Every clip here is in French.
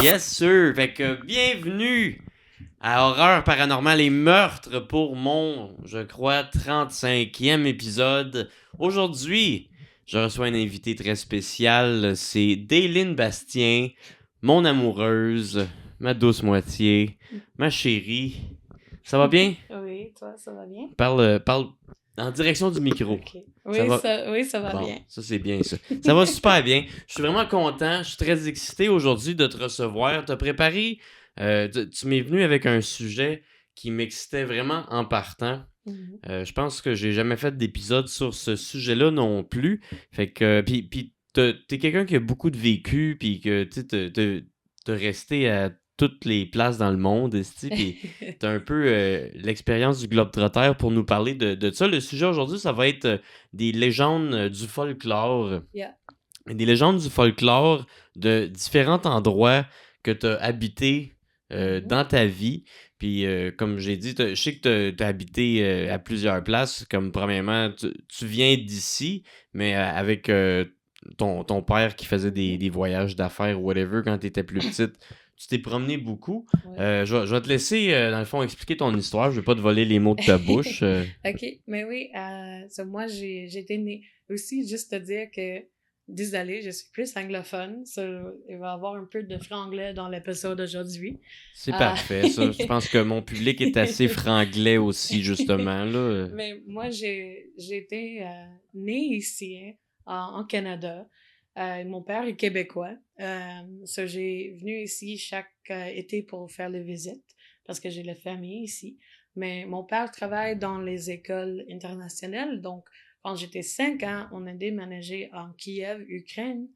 Yes, sir. Fait que bienvenue à Horreur paranormale et meurtre pour mon, je crois, 35e épisode. Aujourd'hui, je reçois une invitée très spéciale. C'est Daylin Bastien, mon amoureuse, ma douce moitié, ma chérie. Ça va bien? Oui, toi, ça va bien? Parle en direction du micro. Ok. Oui, ça va Bon, bien. ça c'est bien ça. Ça va super bien. Je suis vraiment content. Je suis très excité aujourd'hui de te recevoir. T'as préparé. Tu m'es venu avec un sujet qui m'excitait vraiment en partant. Mhm. Je pense que j'ai jamais fait d'épisode sur ce sujet-là non plus. Fait que puis t'es quelqu'un qui a beaucoup de vécu, puis que tu sais, t'as resté à toutes les places dans le monde, esti, puis t'as un peu l'expérience du globe-trotter pour nous parler de ça. Le sujet aujourd'hui, ça va être des légendes du folklore. Yeah. Des légendes du folklore de différents endroits que t'as habité Mhm. dans ta vie. Puis, comme j'ai dit, je sais que tu as habité à plusieurs places. Comme, premièrement, tu viens d'ici, mais avec ton père qui faisait des voyages d'affaires ou whatever quand tu étais plus petite, tu t'es promené beaucoup. Ouais. Je vais te laisser, dans le fond, expliquer ton histoire. Je vais pas te voler les mots de ta bouche. Ok, mais oui, moi, j'ai été née. Aussi, juste te dire que, désolée, je suis plus anglophone. Il va y avoir un peu de franglais dans l'épisode d'aujourd'hui. C'est Euh, parfait, ça. Je pense que mon public est assez franglais aussi, justement, là. Mais moi, j'ai été née ici, hein, en Canada. Mon père est québécois. J'ai venu ici chaque été pour faire les visites parce que j'ai la famille ici. Mais mon père travaille dans les écoles internationales. Donc, quand j'étais 5 ans, on a déménagé en Kiev, Ukraine.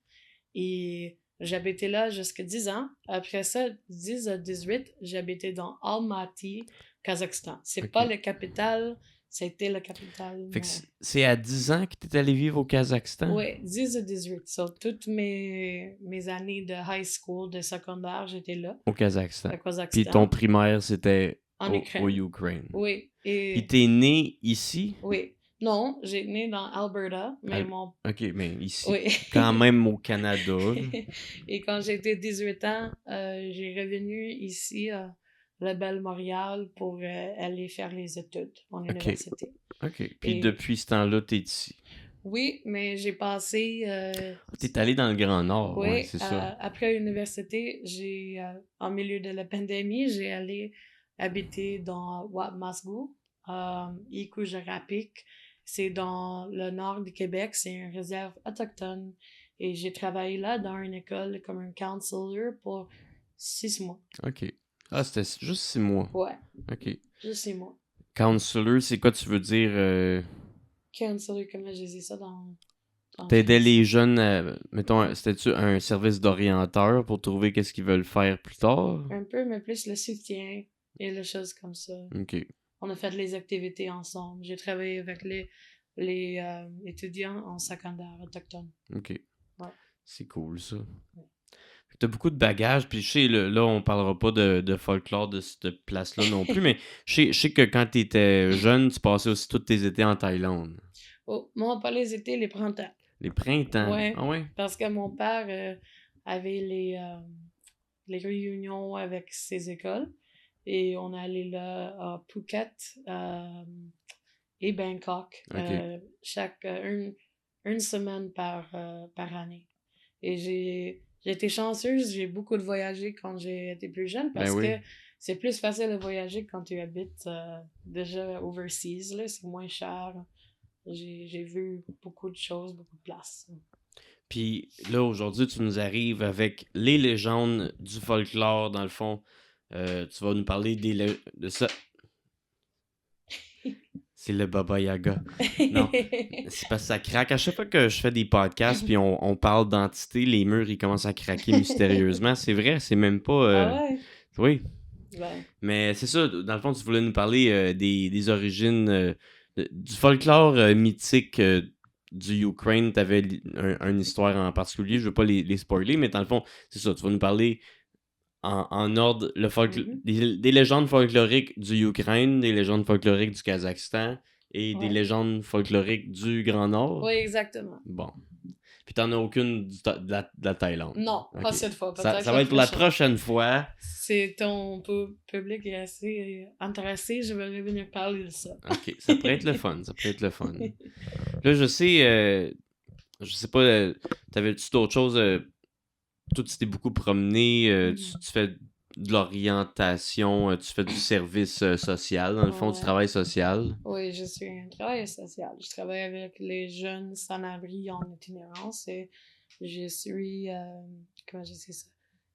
Et j'habitais là jusqu'à 10 ans. Après ça, 10 à 18, j'habitais dans Almaty, Kazakhstan. C'est pas OK. la capitale, c'était la capitale, Fait que mais... c'est à 10 ans que tu es allé vivre au Kazakhstan? Oui, 10 à 18. So, toutes mes années de high school, de secondaire, j'étais là, Au Kazakhstan. au Puis ton Kazakhstan, primaire, c'était en au Ukraine. Ukraine. Oui, Puis et... t'es né ici? Oui. Non, j'ai né dans Alberta, mais Al- mon... OK, mais ici, Oui. quand même au Canada, là. Et quand j'étais 18 ans, j'ai revenu ici à la Belle Montréal pour aller faire les études en OK, université. OK. Puis Et depuis ce temps-là, t'es ici. oui, mais j'ai passé, T'es allé dans le Grand Nord, ouais, oui, c'est ça. après l'université, en milieu de la pandémie, j'ai allé habiter dans Ouabmasgou, Ikoujarapik. C'est dans le nord du Québec, c'est une réserve autochtone. Et j'ai travaillé là dans une école comme un counselor pour 6 mois. OK. Ah, c'était juste 6 mois. Ouais, OK. juste 6 mois. Counselor, c'est quoi tu veux dire? Counselor, comment j'ai dit ça en T'aidais français? les jeunes, mettons, c'était-tu un service d'orienteur pour trouver qu'est-ce qu'ils veulent faire plus tard? Un peu, mais plus le soutien et les choses comme ça. OK. On a fait les activités ensemble. J'ai travaillé avec les étudiants en secondaire autochtone. OK. Ouais. C'est cool, ça. Fait que t'as beaucoup de bagages, puis je sais, là, on parlera pas de folklore de cette place-là non plus, mais je sais que quand t'étais jeune, tu passais aussi tous tes étés en Thaïlande. Oh, moi, pas les étés, les printemps. Les printemps. Ouais, Ah ouais? parce que mon père avait les réunions avec ses écoles et on allait là à Phuket et Bangkok OK. chaque une semaine par année. Et j'ai été chanceuse, j'ai beaucoup de voyagé quand j'ai été plus jeune Ben parce oui. que c'est plus facile de voyager quand tu habites déjà overseas, là, c'est moins cher. J'ai vu beaucoup de choses, beaucoup de places. Puis là, aujourd'hui, tu nous arrives avec les légendes du folklore, dans le fond. Tu vas nous parler de ça. C'est le Baba Yaga. Non, c'est parce que ça craque. À chaque fois que je fais des podcasts puis on parle d'entités, les murs, ils commencent à craquer mystérieusement. C'est vrai, c'est même pas... Ah ouais? Oui, Ben, mais c'est ça. Dans le fond, tu voulais nous parler des origines, du folklore mythique du Ukraine. Tu avais une histoire en particulier. Je veux pas les spoiler, mais dans le fond, c'est ça. Tu vas nous parler en ordre mhm. des légendes folkloriques du Ukraine, des légendes folkloriques du Kazakhstan et des Ouais. légendes folkloriques du Grand Nord. Oui, exactement. Bon. Puis t'en as aucune de la Thaïlande. Non, pas Ok. cette fois. Ça Peut-être va être pour la prochaine fois. Si ton public est assez intéressé, je vais revenir parler de ça. Ok, ça pourrait être le fun. Ça pourrait être le fun. Là, je sais pas, t'avais-tu d'autres choses? Toi, tu t'es beaucoup promené, tu fais de l'orientation, tu fais du service social, dans le fond, du Ouais. travail social. Oui, je suis un travailleur social. Je travaille avec les jeunes sans-abri en itinérance et je suis, comment je sais ça?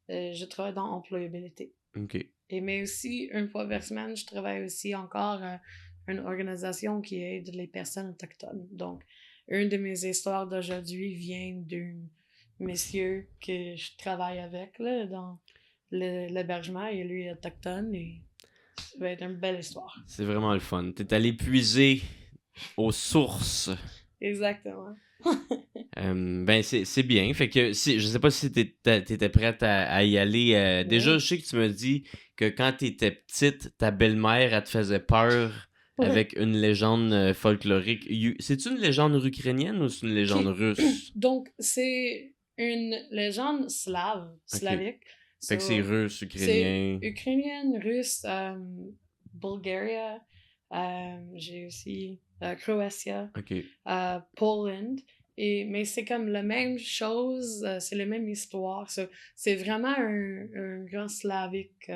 Je travaille dans employabilité. Ok. Mais aussi, une fois par semaine, je travaille aussi encore à une organisation qui aide les personnes autochtones. Donc, une de mes histoires d'aujourd'hui vient d'un monsieur que je travaille avec là, dans l'hébergement et lui est autochtone et ça va être une belle histoire. C'est vraiment le fun. T'es allé puiser aux sources. Exactement. Ben, c'est bien. Fait que je sais pas si t'étais prête à y aller. Déjà, Ouais. je sais que tu me dis que quand t'étais petite, ta belle-mère, elle te faisait peur Ouais. avec une légende folklorique. C'est-tu une légende ukrainienne ou c'est une légende russe? Donc, c'est une légende slavique. Fait que c'est russe, ukrainien. C'est ukrainienne, russe, Bulgaria, j'ai aussi Croatia, Ok. Poland. Mais c'est comme la même chose, c'est la même histoire. C'est vraiment un grand slavique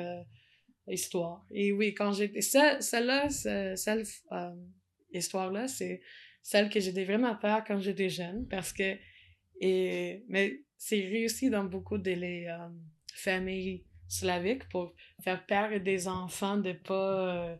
histoire. Et oui, quand j'étais. Celle-là, histoire-là, c'est celle que j'étais vraiment peur quand j'étais jeune parce que. Mais c'est réussi dans beaucoup de les familles slaviques pour faire peur des enfants de pas.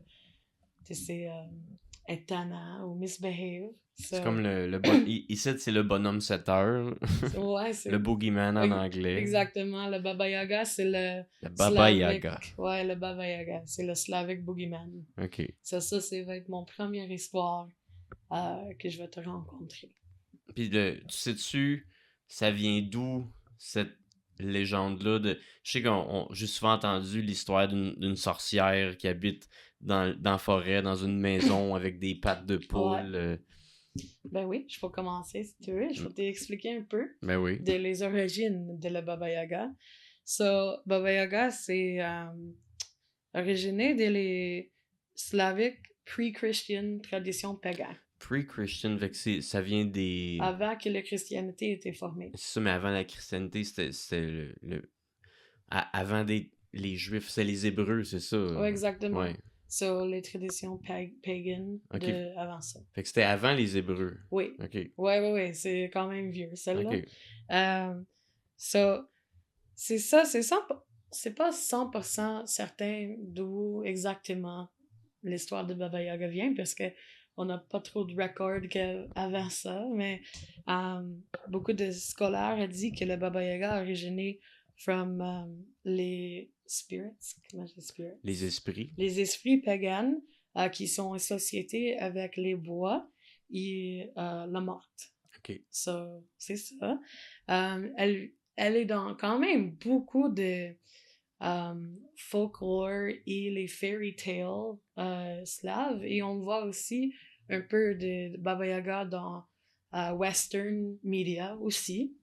Être tannant ou misbehave. C'est comme le bon. Ici, c'est le bonhomme 7 heures. Ouais, c'est. Le boogeyman en anglais. Exactement. Le Baba Yaga, c'est le. Le Baba Yaga. Ouais, le Baba Yaga. C'est le Slavic boogeyman. Ok. Ça va être mon première histoire que je vais te rencontrer. Puis, tu sais-tu, ça vient d'où cette légende-là? Je sais j'ai souvent entendu l'histoire d'une sorcière qui habite dans la forêt, dans une maison avec des pattes de poule. Ouais. Ben oui, je peux commencer si tu veux. Je vais t'expliquer un peu Ben oui. de les origines de la Baba Yaga. Baba Yaga, c'est originaire des les slaviques pre-Christian traditions pagan. Pre-Christian, fait que ça vient des... Avant que la christianité était formée. C'est ça, mais avant la christianité, c'était avant les Juifs, c'est les Hébreux, c'est ça? Oui, exactement. Ouais. Sur les traditions pagan avant ça. Fait que c'était avant les Hébreux. Oui. OK. Oui, c'est quand même vieux, celle-là. OK. C'est ça, c'est pas 100% certain d'où exactement l'histoire de Baba Yaga vient, parce que on n'a pas trop de record avant ça, mais beaucoup de scolaires ont dit que le Baba Yaga a originé from les spirits. Comment je dis spirits? Les esprits. Les esprits pagans qui sont associés avec les bois et la morte. OK. C'est ça. Elle est dans quand même beaucoup de folklore et les fairy tales slaves. Et on voit aussi un peu de Baba Yaga dans western media aussi.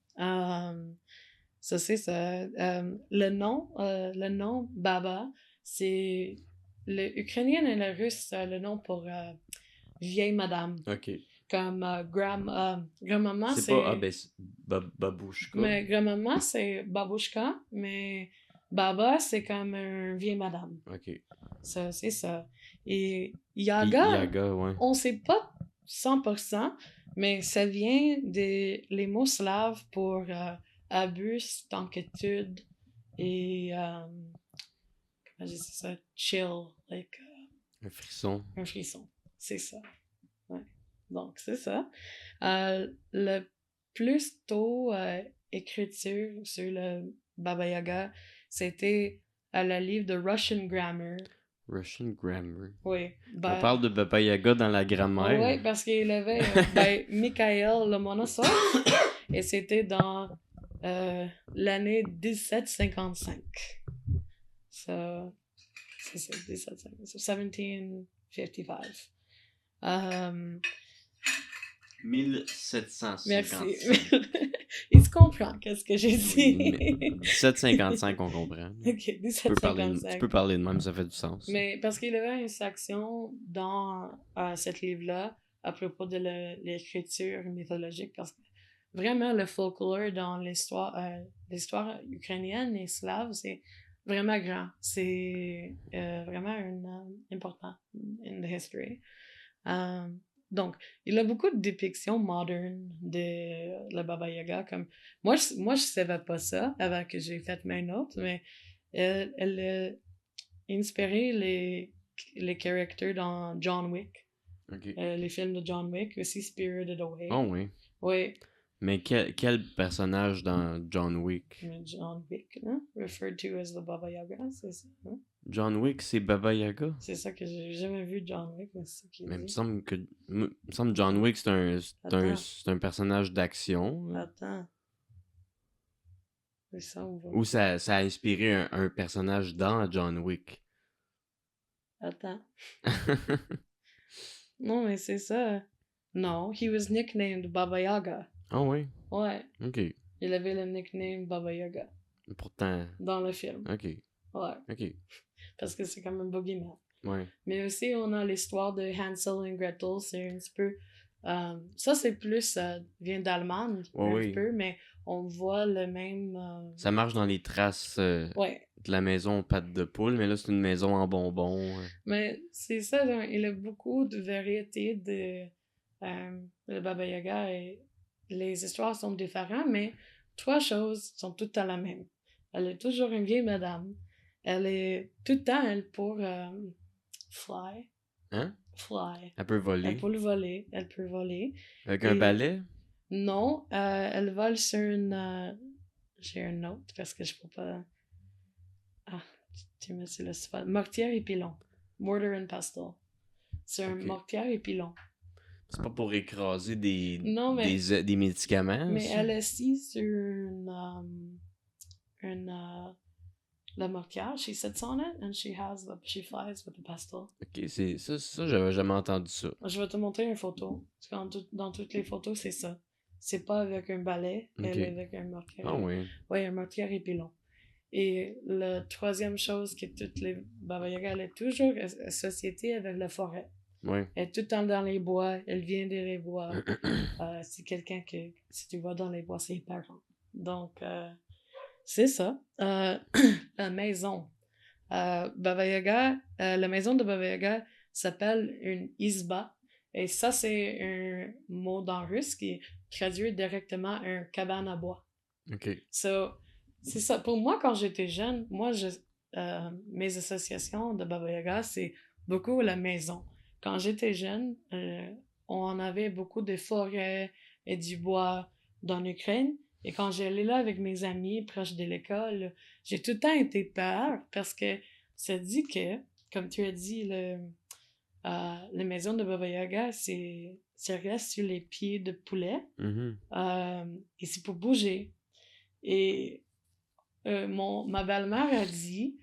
Ça, c'est ça. Le nom Baba, c'est le ukrainien et le russe, le nom pour vieille madame. OK. Comme grand-maman, c'est pas Babouchka. Mais grand-maman, c'est Babushka, mais Baba, c'est comme un vieille madame. OK. Ça, c'est ça. Et Yaga, ouais. on sait pas 100%, mais ça vient les mots slaves pour abus, inquiétude et comment je dis ça? Chill, like un frisson. Un frisson, c'est ça. Ouais. Donc, c'est ça. Le plus tôt écriture sur le Baba Yaga, c'était à la livre de Russian Grammar. Russian Grammar. Oui. On parle de Baba Yaga dans la grammaire. Oui, parce qu'il avait Mikhail Lomonosov et c'était dans l'année 1755. So, c'est ça, 1755. 1755. Merci. comprends qu'est-ce que j'ai Oui, mais dit. 1755, on comprend. Ok, Tu 1755. peux parler de même, ça fait du sens. Mais parce qu'il y avait une section dans cet livre-là à propos de l'écriture mythologique, parce que vraiment le folklore dans l'histoire ukrainienne et slave, c'est vraiment grand. C'est vraiment important in the history. Euh, donc, il y a beaucoup de dépictions modernes de la Baba Yaga. Comme moi, je savais pas ça avant que j'ai fait mes notes, mais elle a inspiré les characters dans John Wick, Ok. les films de John Wick, aussi Spirited Away. Oh oui. Oui, Mais quel personnage dans John Wick? mais John Wick, hein? Referred to as the Baba Yaga, c'est ça. Hein? John Wick, c'est Baba Yaga? C'est ça que j'ai jamais vu John Wick, mais c'est ça qu'il Mais il me dit. semble que John Wick, Attends. c'est un personnage d'action. Attends. C'est ça, on va. Ou ça a inspiré un personnage dans John Wick. Attends. Non, mais c'est ça. Non, he was nicknamed Baba Yaga. Ah oui? Ouais, Ok. il avait le nickname Baba Yaga Pourtant. dans le film. Ok. Ouais, Ok. parce que c'est comme un boogeyman. Ouais. Mais aussi, on a l'histoire de Hansel et Gretel. C'est un petit peu. Ça, c'est plus. Vient d'Allemagne, Ouais, un oui. peu, mais on voit le même. Ça marche dans les traces Ouais. de la maison aux pattes de poule, mais là, c'est une maison en bonbons. Mais c'est ça, là, il y a beaucoup de variétés de Baba Yaga et les histoires sont différentes, mais trois choses sont toutes à la même. Elle est toujours une vieille madame. Elle est tout le temps, elle, pour fly. Hein? Fly. Elle peut voler. Elle peut le voler. Elle peut voler. Avec un Et- balai? Non, elle vole sur une. J'ai une note parce que je peux pas. Ah, tu me dis le spot. Mortière et pilon. Mortar and pestle. C'est un Ok. mortière et pilon. C'est pas pour écraser des, Non, mais- des médicaments? Mais ça? elle est assise sur la mortière. She sits on it and she flies with the pestle. Ok, c'est ça, j'avais jamais entendu ça. Je vais te montrer une photo. Parce que dans toutes les photos, c'est ça. C'est pas avec un balai, Ok. elle est avec un mortier. Ah oui. Oui, un mortier et pilon. Et la troisième chose que toutes les Baba Yaga, elle est toujours associée avec la forêt. Oui. Elle est tout le temps dans les bois, elle vient des bois. C'est quelqu'un que, si tu vas dans les bois, c'est hyper grand. Donc, c'est ça. La maison. Baba Yaga, la maison de Baba Yaga s'appelle une isba. Et ça, c'est un mot dans russe qui traduit directement un cabane à bois. Ok. So, c'est ça. Pour moi, quand j'étais jeune, mes associations de Baba Yaga, c'est beaucoup la maison. Quand j'étais jeune, on avait beaucoup de forêts et du bois dans l'Ukraine. Et quand j'allais là avec mes amis proches de l'école, j'ai tout le temps été peur parce que ça dit que, comme tu as dit, la maison de Baba Yaga, ça reste sur les pieds de poulet. Mhm. Et c'est pour bouger. Et ma belle-mère a dit,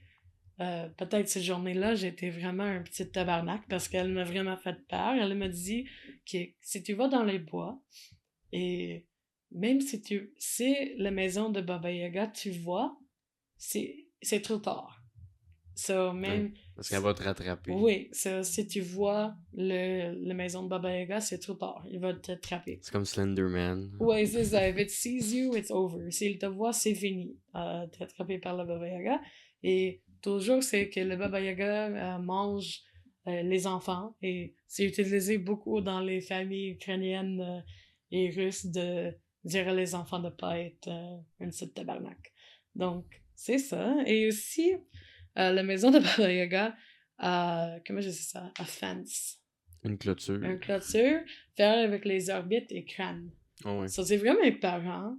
peut-être cette journée-là, j'étais vraiment un petit tabarnak parce qu'elle m'a vraiment fait peur. Elle m'a dit que si tu vas dans les bois et même si c'est la maison de Baba Yaga, tu vois, c'est trop tard. So, même, Ouais, parce qu'elle va te rattraper. oui, si tu vois la maison de Baba Yaga, c'est trop tard. Il va te attraper. C'est comme Slenderman. Oui, c'est ça. If it sees you, it's over. S'il te voit, c'est fini. T'es attrapé par le Baba Yaga. Et toujours, c'est que le Baba Yaga mange les enfants. Et c'est utilisé beaucoup dans les familles ukrainiennes et russes de dire à les enfants de ne pas être une petite tabarnak. Donc, c'est ça. Et aussi, la maison de Baba Yaga a, comment je dis ça? A fence. Une clôture. Une clôture, faire avec les orbites et crânes. Oh, ouais. Ça, c'est vraiment épeurant.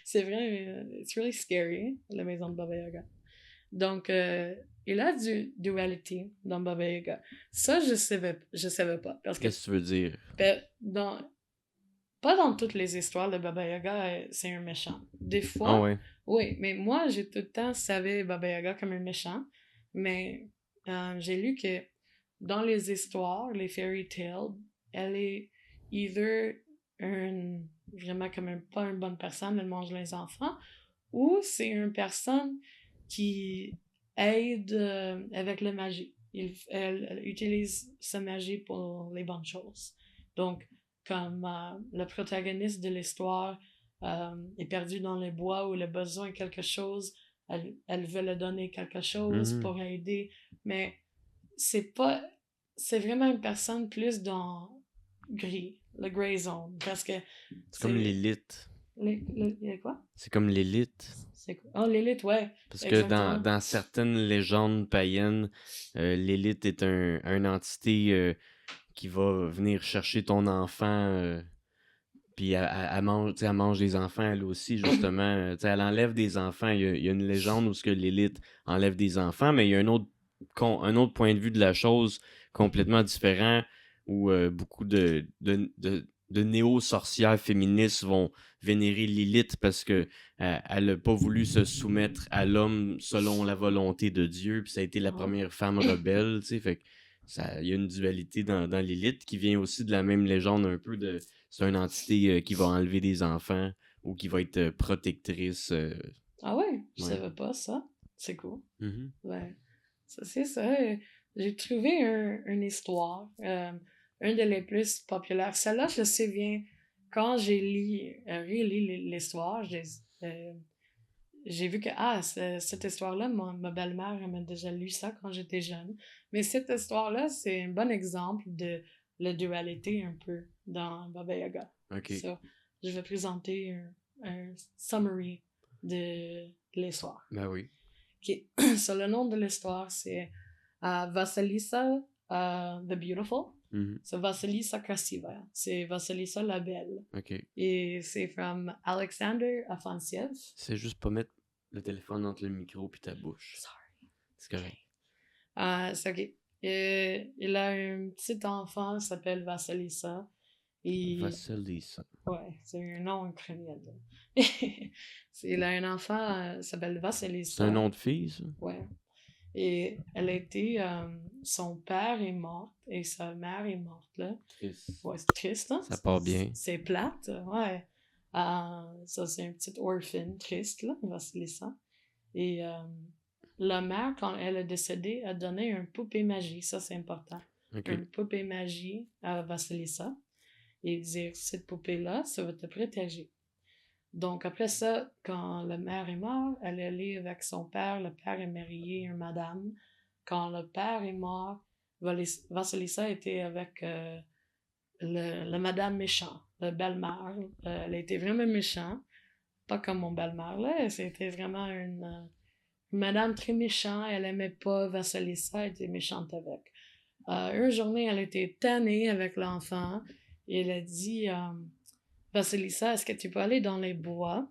C'est vraiment... It's really scary, la maison de Baba Yaga. Donc, il a du duality dans Baba Yaga. Ça, je savais pas. Parce que Qu'est-ce que tu veux dire? pas dans toutes les histoires, le Baba Yaga, c'est un méchant. Des fois, Ah ouais. oui, mais moi, j'ai tout le temps savé Baba Yaga comme un méchant. Mais j'ai lu que dans les histoires, les fairy tales, elle est either vraiment comme pas une bonne personne, elle mange les enfants, ou c'est une personne qui aide avec la magie. Elle utilise sa magie pour les bonnes choses. Donc, comme le protagoniste de l'histoire est perdu dans les bois ou il a besoin de quelque chose, elle veut lui donner quelque chose Mhm. pour aider, mais c'est pas... C'est vraiment une personne plus dans gris, le gray zone, parce que C'est comme c'est... l'élite. Quoi? C'est comme l'élite. C'est quoi? Oh, l'élite, ouais, Parce que exactement. dans certaines légendes païennes, l'élite est une entité qui va venir chercher ton enfant, puis elle mange des enfants elle aussi, justement. Elle enlève des enfants. Il y a une légende où ce que l'élite enlève des enfants, mais il y a un autre point de vue de la chose complètement différent où beaucoup de néo-sorcières féministes vont vénérer Lilith parce que elle n'a pas voulu se soumettre à l'homme selon la volonté de Dieu, puis ça a été la Oh. première femme rebelle, tu sais, fait que il y a une dualité dans Lilith qui vient aussi de la même légende un peu de c'est une entité qui va enlever des enfants ou qui va être protectrice. Ah ouais, je Ouais. savais pas ça. C'est cool. Mhm. Ouais. Ça, c'est ça. J'ai trouvé une histoire, une de les plus populaires. Celle-là, je me souviens, quand j'ai relu l'histoire, j'ai vu que, cette histoire-là, ma belle-mère, elle m'a déjà lu ça quand j'étais jeune. Mais cette histoire-là, c'est un bon exemple de la dualité un peu dans Baba Yaga. Ok. Ça, je vais présenter un summary de l'histoire. Ben oui. Ok. So, le nom de l'histoire, c'est Vasilisa the Beautiful. Mhm. C'est Vasilisa Krasiva. C'est Vasilisa la Belle. Ok. Et c'est from Alexander Afansiev. C'est juste pas mettre le téléphone entre le micro puis ta bouche. Sorry. C'est correct. C'est ok. Il a un petit enfant qui s'appelle Vasilisa. Et Vasilisa. ouais, c'est un nom ukrainien. Il a un enfant qui s'appelle Vasilisa. C'est un nom de fille, ça? Ouais. Et elle a été. Son père est mort et sa mère est morte, là. Triste. Ouais, c'est triste, hein? Ça part bien. C'est plate, ouais. Ça, c'est un petit orphan triste, là, Vasilisa. Et la mère, quand elle est décédée, a donné un poupée magie. Ça, c'est important. Ok. Une poupée magie à Vasilisa. Et dire, cette poupée-là, ça va te protéger. Donc, après ça, quand la mère est morte, elle est allée avec son père. Le père est marié à une madame. Quand le père est mort, Vasilisa était avec la madame méchant, la belle-mère. Elle a été vraiment méchante. Pas comme mon belle-mère, là. C'était vraiment une madame très méchante. Elle aimait pas Vasilisa. Elle était méchante avec. Une journée, elle était tannée avec l'enfant. Et elle a dit... Vasilisa, est-ce que tu peux aller dans les bois?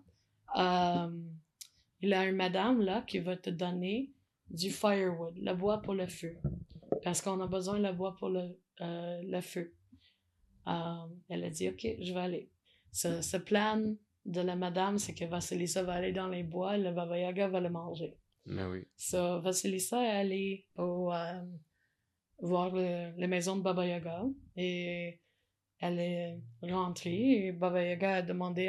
Il y a une madame là qui va te donner du firewood, le bois pour le feu. Parce qu'on a besoin de bois pour le feu. Elle a dit, OK, je vais aller. Ce plan de la madame, c'est que Vasilisa va aller dans les bois et le Baba Yaga va le manger. Ben oui. So, Vasilisa est allée voir la maison de Baba Yaga et elle est rentrée et Baba Yaga a demandé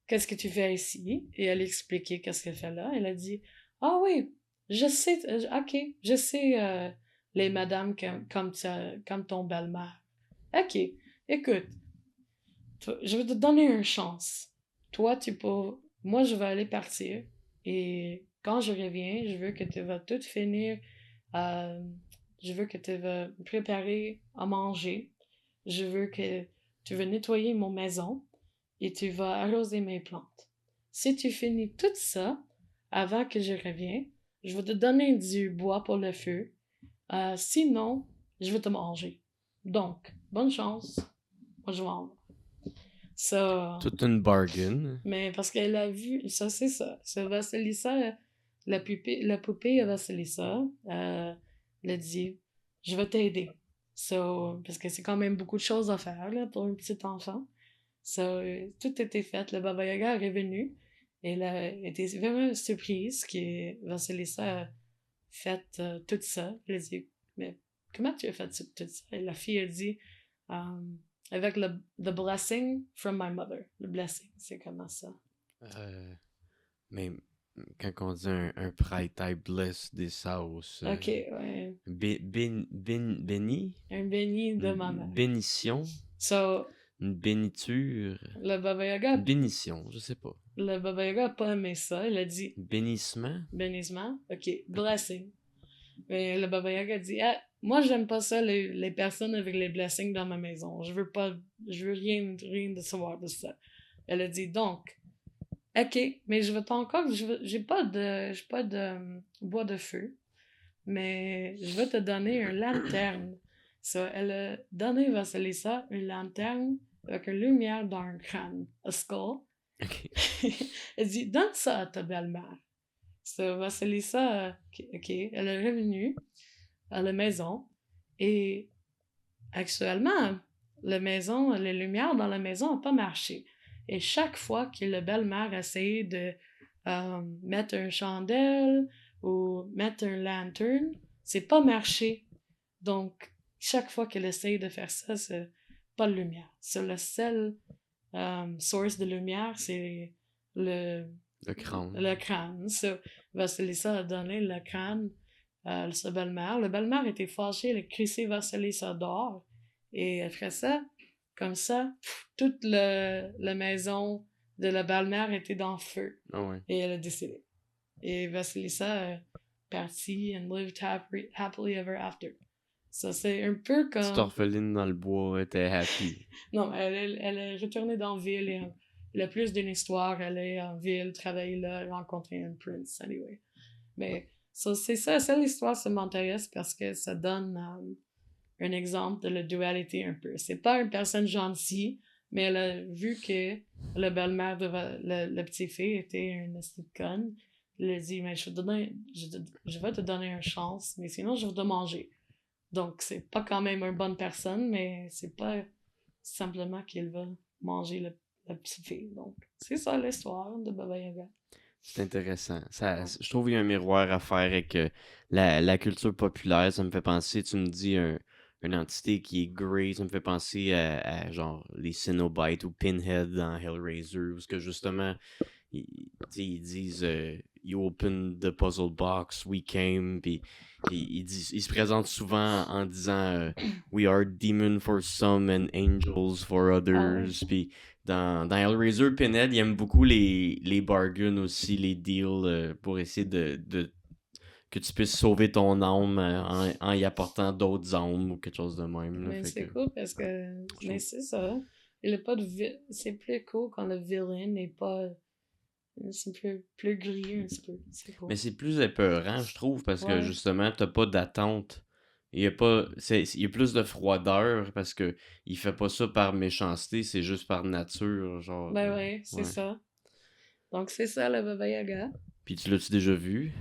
qu'est-ce que tu fais ici? Et elle a expliqué qu'est-ce qu'elle fait là. Elle a dit ah oui, je sais, ok, je sais les madames comme ton belle-mère. Ok, écoute, je vais te donner une chance. Toi, tu peux. Moi, je vais aller partir et quand je reviens, je veux que tu vas tout finir. euh, je veux que tu vas préparer à manger. Je veux que tu vas nettoyer mon maison et tu vas arroser mes plantes. Si tu finis tout ça avant que je revienne, je vais te donner du bois pour le feu. Sinon, je vais te manger. Donc, bonne chance. Moi, je vais ça. Toute une bargain. Mais parce qu'elle a vu, ça c'est ça. Ça Vasilisa, la poupée à Vasilisa, elle a dit, je vais t'aider. So, parce que c'est quand même beaucoup de choses à faire là, pour un petit enfant. So, tout était fait. Le Baba Yaga est revenu. Et elle a été vraiment surprise que Vasilisa a fait tout ça. Elle a dit, mais comment tu as fait tout ça? Et la fille a dit, avec le the blessing from my mother. Le blessing, c'est comment ça? Mais quand on dit un prêtre, I bless des sauces. Ok, ouais. Béni? Un béni de Une ma mère. bénition? So, Une béniture? le Baba Yaga, Une bénition, je sais pas. le Baba Yaga a pas aimé ça. Il a dit Bénissement? bénissement. Ok, blessing. Mais le Baba Yaga a dit ah, moi, j'aime pas ça, les personnes avec les blessings dans ma maison. Je veux rien de savoir de ça. Elle a dit donc, ok, mais j'ai pas de bois de feu, mais je vais te donner une lanterne. Ça, elle a donné Vasilisa une lanterne avec une lumière dans un crâne, a skull. Ok. Elle dit donne ça à ta belle-mère. Ça, Vasilisa, ok, elle est revenue à la maison et actuellement, les lumières dans la maison n'ont pas marché. Et chaque fois que la belle-mère essayait de mettre une chandelle ou mettre une lanterne, c'est pas marché. Donc, chaque fois qu'elle essaye de faire ça, c'est pas de lumière. C'est le seul source de lumière, c'est le crâne. Le crâne. So, Vasilisa a donné le crâne à sa belle-mère. La belle-mère était fâchée, elle a crissé Vasilisa dehors. Et après ça, comme ça, toute la maison de la belle-mère était dans le feu. Ah ouais. Et elle a décédé. Et Vasilisa est partie and lived happily ever after. Ça, c'est un peu comme... Cette orpheline dans le bois était happy. Non, elle est retournée dans la ville et elle a plus d'une histoire. Elle est en ville, travaille là, rencontrer un prince, anyway. Mais ça, c'est ça, l'histoire, ça m'intéresse parce que ça donne un exemple de la dualité un peu. C'est pas une personne gentille, mais elle a vu que la belle-mère de la petite fille était une petite conne. Elle a dit, mais je vais te donner une chance, mais sinon je vais te manger. Donc, c'est pas quand même une bonne personne, mais c'est pas simplement qu'il va manger la petite fille. Donc, c'est ça l'histoire de Baba Yaga. C'est intéressant. Je trouve qu'il y a un miroir à faire avec la culture populaire. Ça me fait penser, tu me dis, une entité qui est grey, ça me fait penser à genre les Cenobites ou Pinhead dans Hellraiser, où que justement, ils disent You open the puzzle box, we came, puis ils se présentent souvent en disant We are demon for some and angels for others, puis dans Hellraiser, Pinhead, il aime beaucoup les bargains aussi, les deals pour essayer de que tu puisses sauver ton âme en y apportant d'autres âmes ou quelque chose de même. Là, mais c'est cool parce que mais c'est ça. Il a pas de c'est plus cool quand le villain n'est pas c'est plus gris un petit peu. C'est cool. Mais c'est plus épeurant, je trouve, parce que justement, t'as pas d'attente. Il y a plus de froideur parce que il fait pas ça par méchanceté, c'est juste par nature, genre. Ben oui, c'est ça. Donc c'est ça le Baba Yaga. Puis tu l'as-tu déjà vu?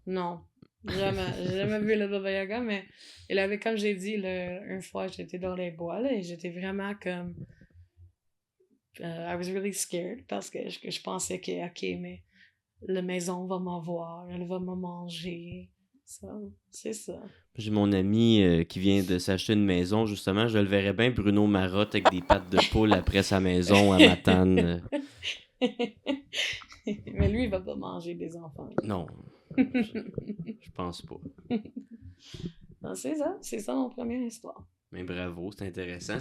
Non. Jamais. J'ai jamais vu le Baba Yaga, mais il avait, comme j'ai dit, une fois j'étais dans les bois là, et j'étais vraiment comme I was really scared parce que je pensais que ok, mais la maison va m'avoir, elle va me manger. Ça, c'est ça. J'ai mon ami qui vient de s'acheter une maison, justement. Je le verrais bien, Bruno Marotte, avec des pattes de poule après sa maison à Matane. Mais lui, il va pas manger des enfants. Non. Je pense pas. Non, c'est ça mon première histoire. Mais bravo, c'est intéressant.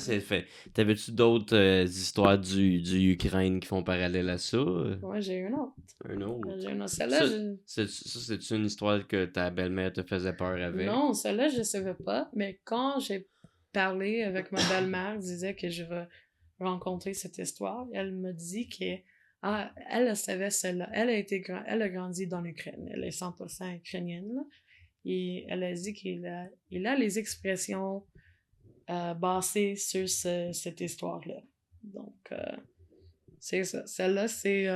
T'avais-tu d'autres histoires du Ukraine qui font parallèle à ça? Ouais, j'ai une autre. Un autre? J'ai une autre. Celle-là, c'est-tu une histoire que ta belle-mère te faisait peur avec? Non, celle-là, je savais pas. Mais quand j'ai parlé avec ma belle-mère, disait que je vais rencontrer cette histoire, elle me dit que elle savait celle-là. Elle a grandi dans l'Ukraine. Elle est 100% ukrainienne. Là. Et elle a dit qu'il a les expressions basées sur cette histoire-là. Donc, c'est ça. Celle-là, c'est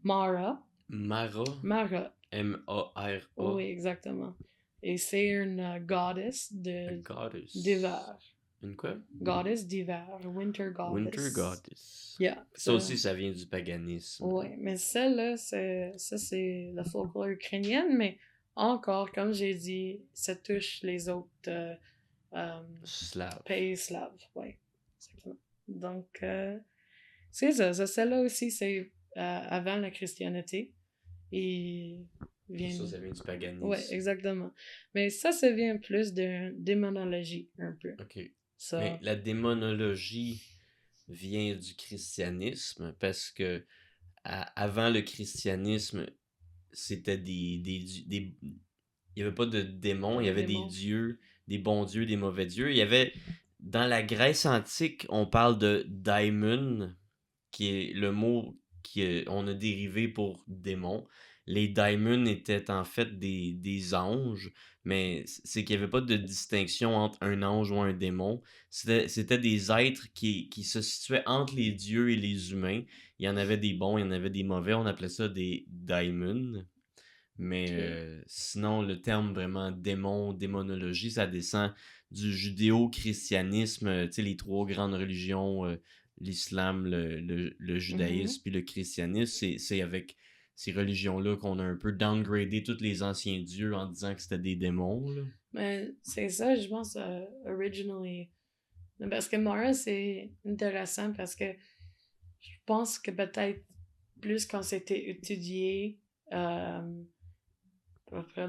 Mara. Mara? M-A-R-A. Oui, exactement. Et c'est une goddess d'hiver. Une quoi? Goddess d'hiver. Winter goddess. Winter goddess. Yeah. Ça aussi, ça vient du paganisme. Oui, mais celle-là, c'est la folklore ukrainienne, mais encore, comme j'ai dit, ça touche les autres pays slaves. Oui, exactement. Donc, c'est ça. Celle-là aussi, c'est avant la christianité. Et vient... Ça vient du paganisme. Ouais, exactement. Mais ça vient plus d'une démonologie, un peu. OK. Ça... Mais la démonologie vient du christianisme parce que avant le christianisme, c'était il y avait pas de démons, il y avait des dieux, des bons dieux, des mauvais dieux. Il y avait dans la Grèce antique, on parle de daimon, qui est le mot on a dérivé pour démon. Les daimons étaient en fait des anges, mais c'est qu'il n'y avait pas de distinction entre un ange ou un démon. C'était des êtres qui se situaient entre les dieux et les humains. Il y en avait des bons, il y en avait des mauvais. On appelait ça des daimons. Mais sinon, le terme vraiment démon, démonologie, ça descend du judéo-christianisme, tu sais, les trois grandes religions, l'islam, le judaïsme puis le christianisme. C'est avec ces religions-là qu'on a un peu downgradé tous les anciens dieux en disant que c'était des démons. Là. Mais c'est ça, je pense, originally. Parce que Mara, c'est intéressant parce que je pense que peut-être plus quand c'était étudié par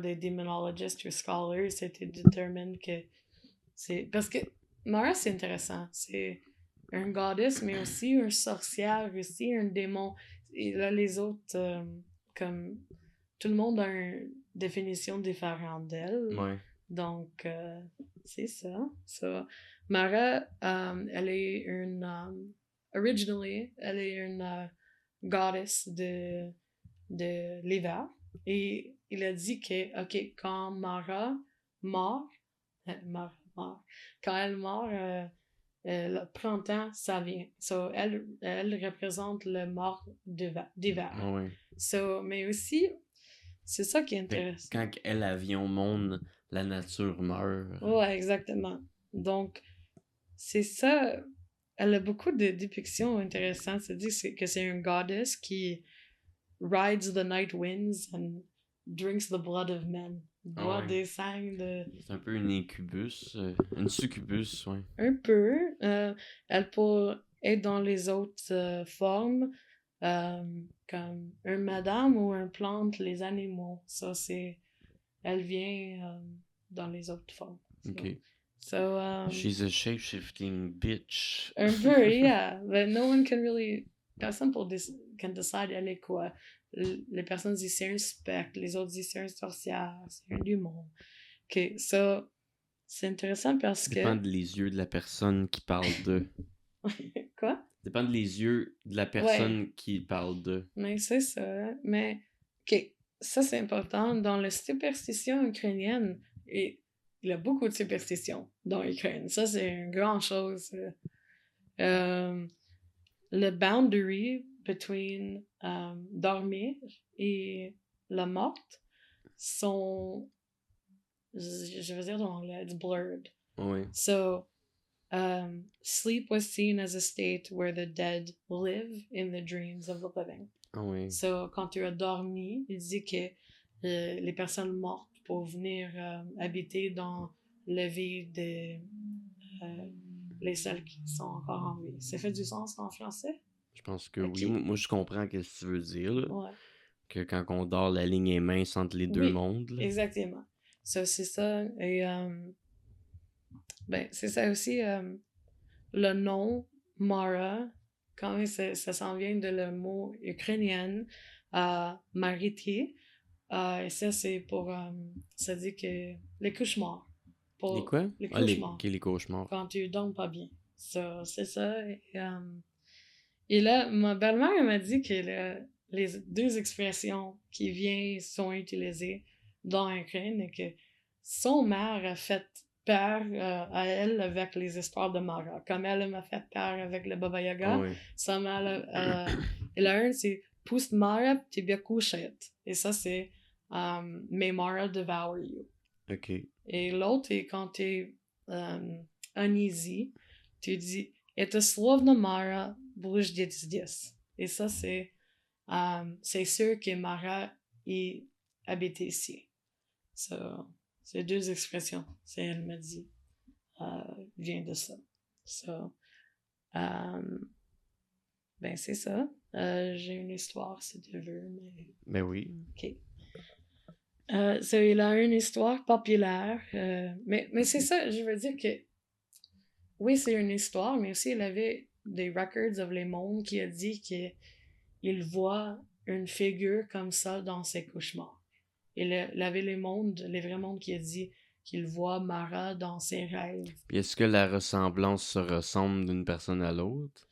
des démonologistes ou scholars, c'était déterminé que c'est... Parce que Mara, c'est intéressant. C'est un goddess, mais aussi une sorcière, aussi un démon. Et là, les autres, comme... Tout le monde a une définition différente d'elle. Ouais. Donc, c'est ça. So, Mara, elle est une... originally, elle est une goddess de l'hiver. Et il a dit que, OK, quand Mara mort, quand elle mort, le printemps, ça vient. So, elle représente le mort d'hiver. Ouais. So, mais aussi, c'est ça qui est intéressant. Quand elle vient au monde, la nature meurt. Ouais, exactement. Donc, c'est ça. Elle a beaucoup de dépictions intéressantes. C'est-à-dire que c'est une goddess qui rides the night winds and drinks the blood of men. Boit des sangs de... C'est un peu une incubus, une succubus, ouais. Un peu. Elle peut être dans les autres formes, comme un madame ou un plante, les animaux. Ça, c'est... Elle vient dans les autres formes. Ok. So, she's a shape-shifting bitch. Un peu, yeah. But no one can really... Personne can decide elle est quoi. Les personnes disent c'est un spectre, les autres disent c'est un sorcière, c'est un démon. Ok, ça, c'est intéressant parce que... Dépend des yeux de la personne qui parle d'eux. Quoi? Dépend des yeux de la personne qui parle d'eux. Mais c'est ça. Mais, ok, ça c'est important. Dans la superstition ukrainienne, et il y a beaucoup de superstitions dans l'Ukraine. Ça, c'est une grande chose. Le boundary between dormir et la morte sont, je veux dire en anglais, it's blurred. Oui. So, sleep was seen as a state where the dead live in the dreams of the living. Oui. So, quand tu as dormi, il dit que les personnes mortes peuvent venir habiter dans la vie des les seuls qui sont encore en vie. Ça fait du sens en français? Je pense que oui. Moi, je comprends ce que tu veux dire. Là. Ouais. Que quand on dort, la ligne est mince entre les deux mondes. Là. Exactement. Ça, c'est ça. Et ben, c'est ça aussi. Le nom Mara, quand même, ça s'en vient de le mot ukrainien maritier. Et ça, c'est pour. Ça dit que les cauchemars. Les quoi? Les cauchemars. Les cauchemars. Quand tu dors pas bien. Ça, c'est ça. Et là, ma belle-mère, elle m'a dit que les deux expressions qui sont utilisées dans l'Ukraine et que son mère a fait peur à elle avec les histoires de Mara. Comme elle m'a fait peur avec le Baba Yaga, sa mère, et la un, c'est « Pust Mara, тебя кушает ». Et ça, c'est « May Mara devour you ». OK. Et l'autre, est quand tu es uneasy, tu dis « Это словно Mara bouge здесь ». Et ça, c'est sûr que Mara est habité ici. So, c'est deux expressions. C'est elle m'a dit. Vient de ça. So, Ben, c'est ça. J'ai une histoire, si tu veux, mais... Ben oui. OK. Il a une histoire populaire, mais c'est ça, je veux dire que... Oui, c'est une histoire, mais aussi il avait des records of les mondes qui a dit qu'il voit une figure comme ça dans ses cauchemars. Il avait les vrais mondes qui a dit qu'il voit Mara dans ses rêves. Puis est-ce que la ressemblance se ressemble d'une personne à l'autre?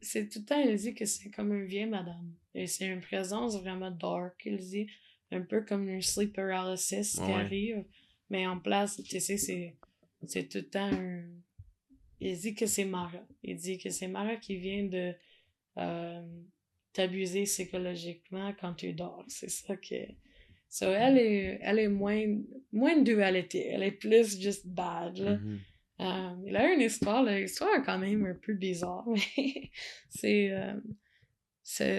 C'est tout le temps, il dit que c'est comme une vieille madame. Et c'est une présence vraiment dark, il dit. Un peu comme une sleep paralysis qui arrive. Mais en place, tu sais, c'est tout le temps un... Il dit que c'est Mara. Il dit que c'est Mara qui vient de t'abuser psychologiquement quand tu dors. C'est ça que... elle est moins de dualité. Elle est plus just bad, là. Mm-hmm. Il a une histoire, l'histoire est quand même un peu bizarre, mais c'est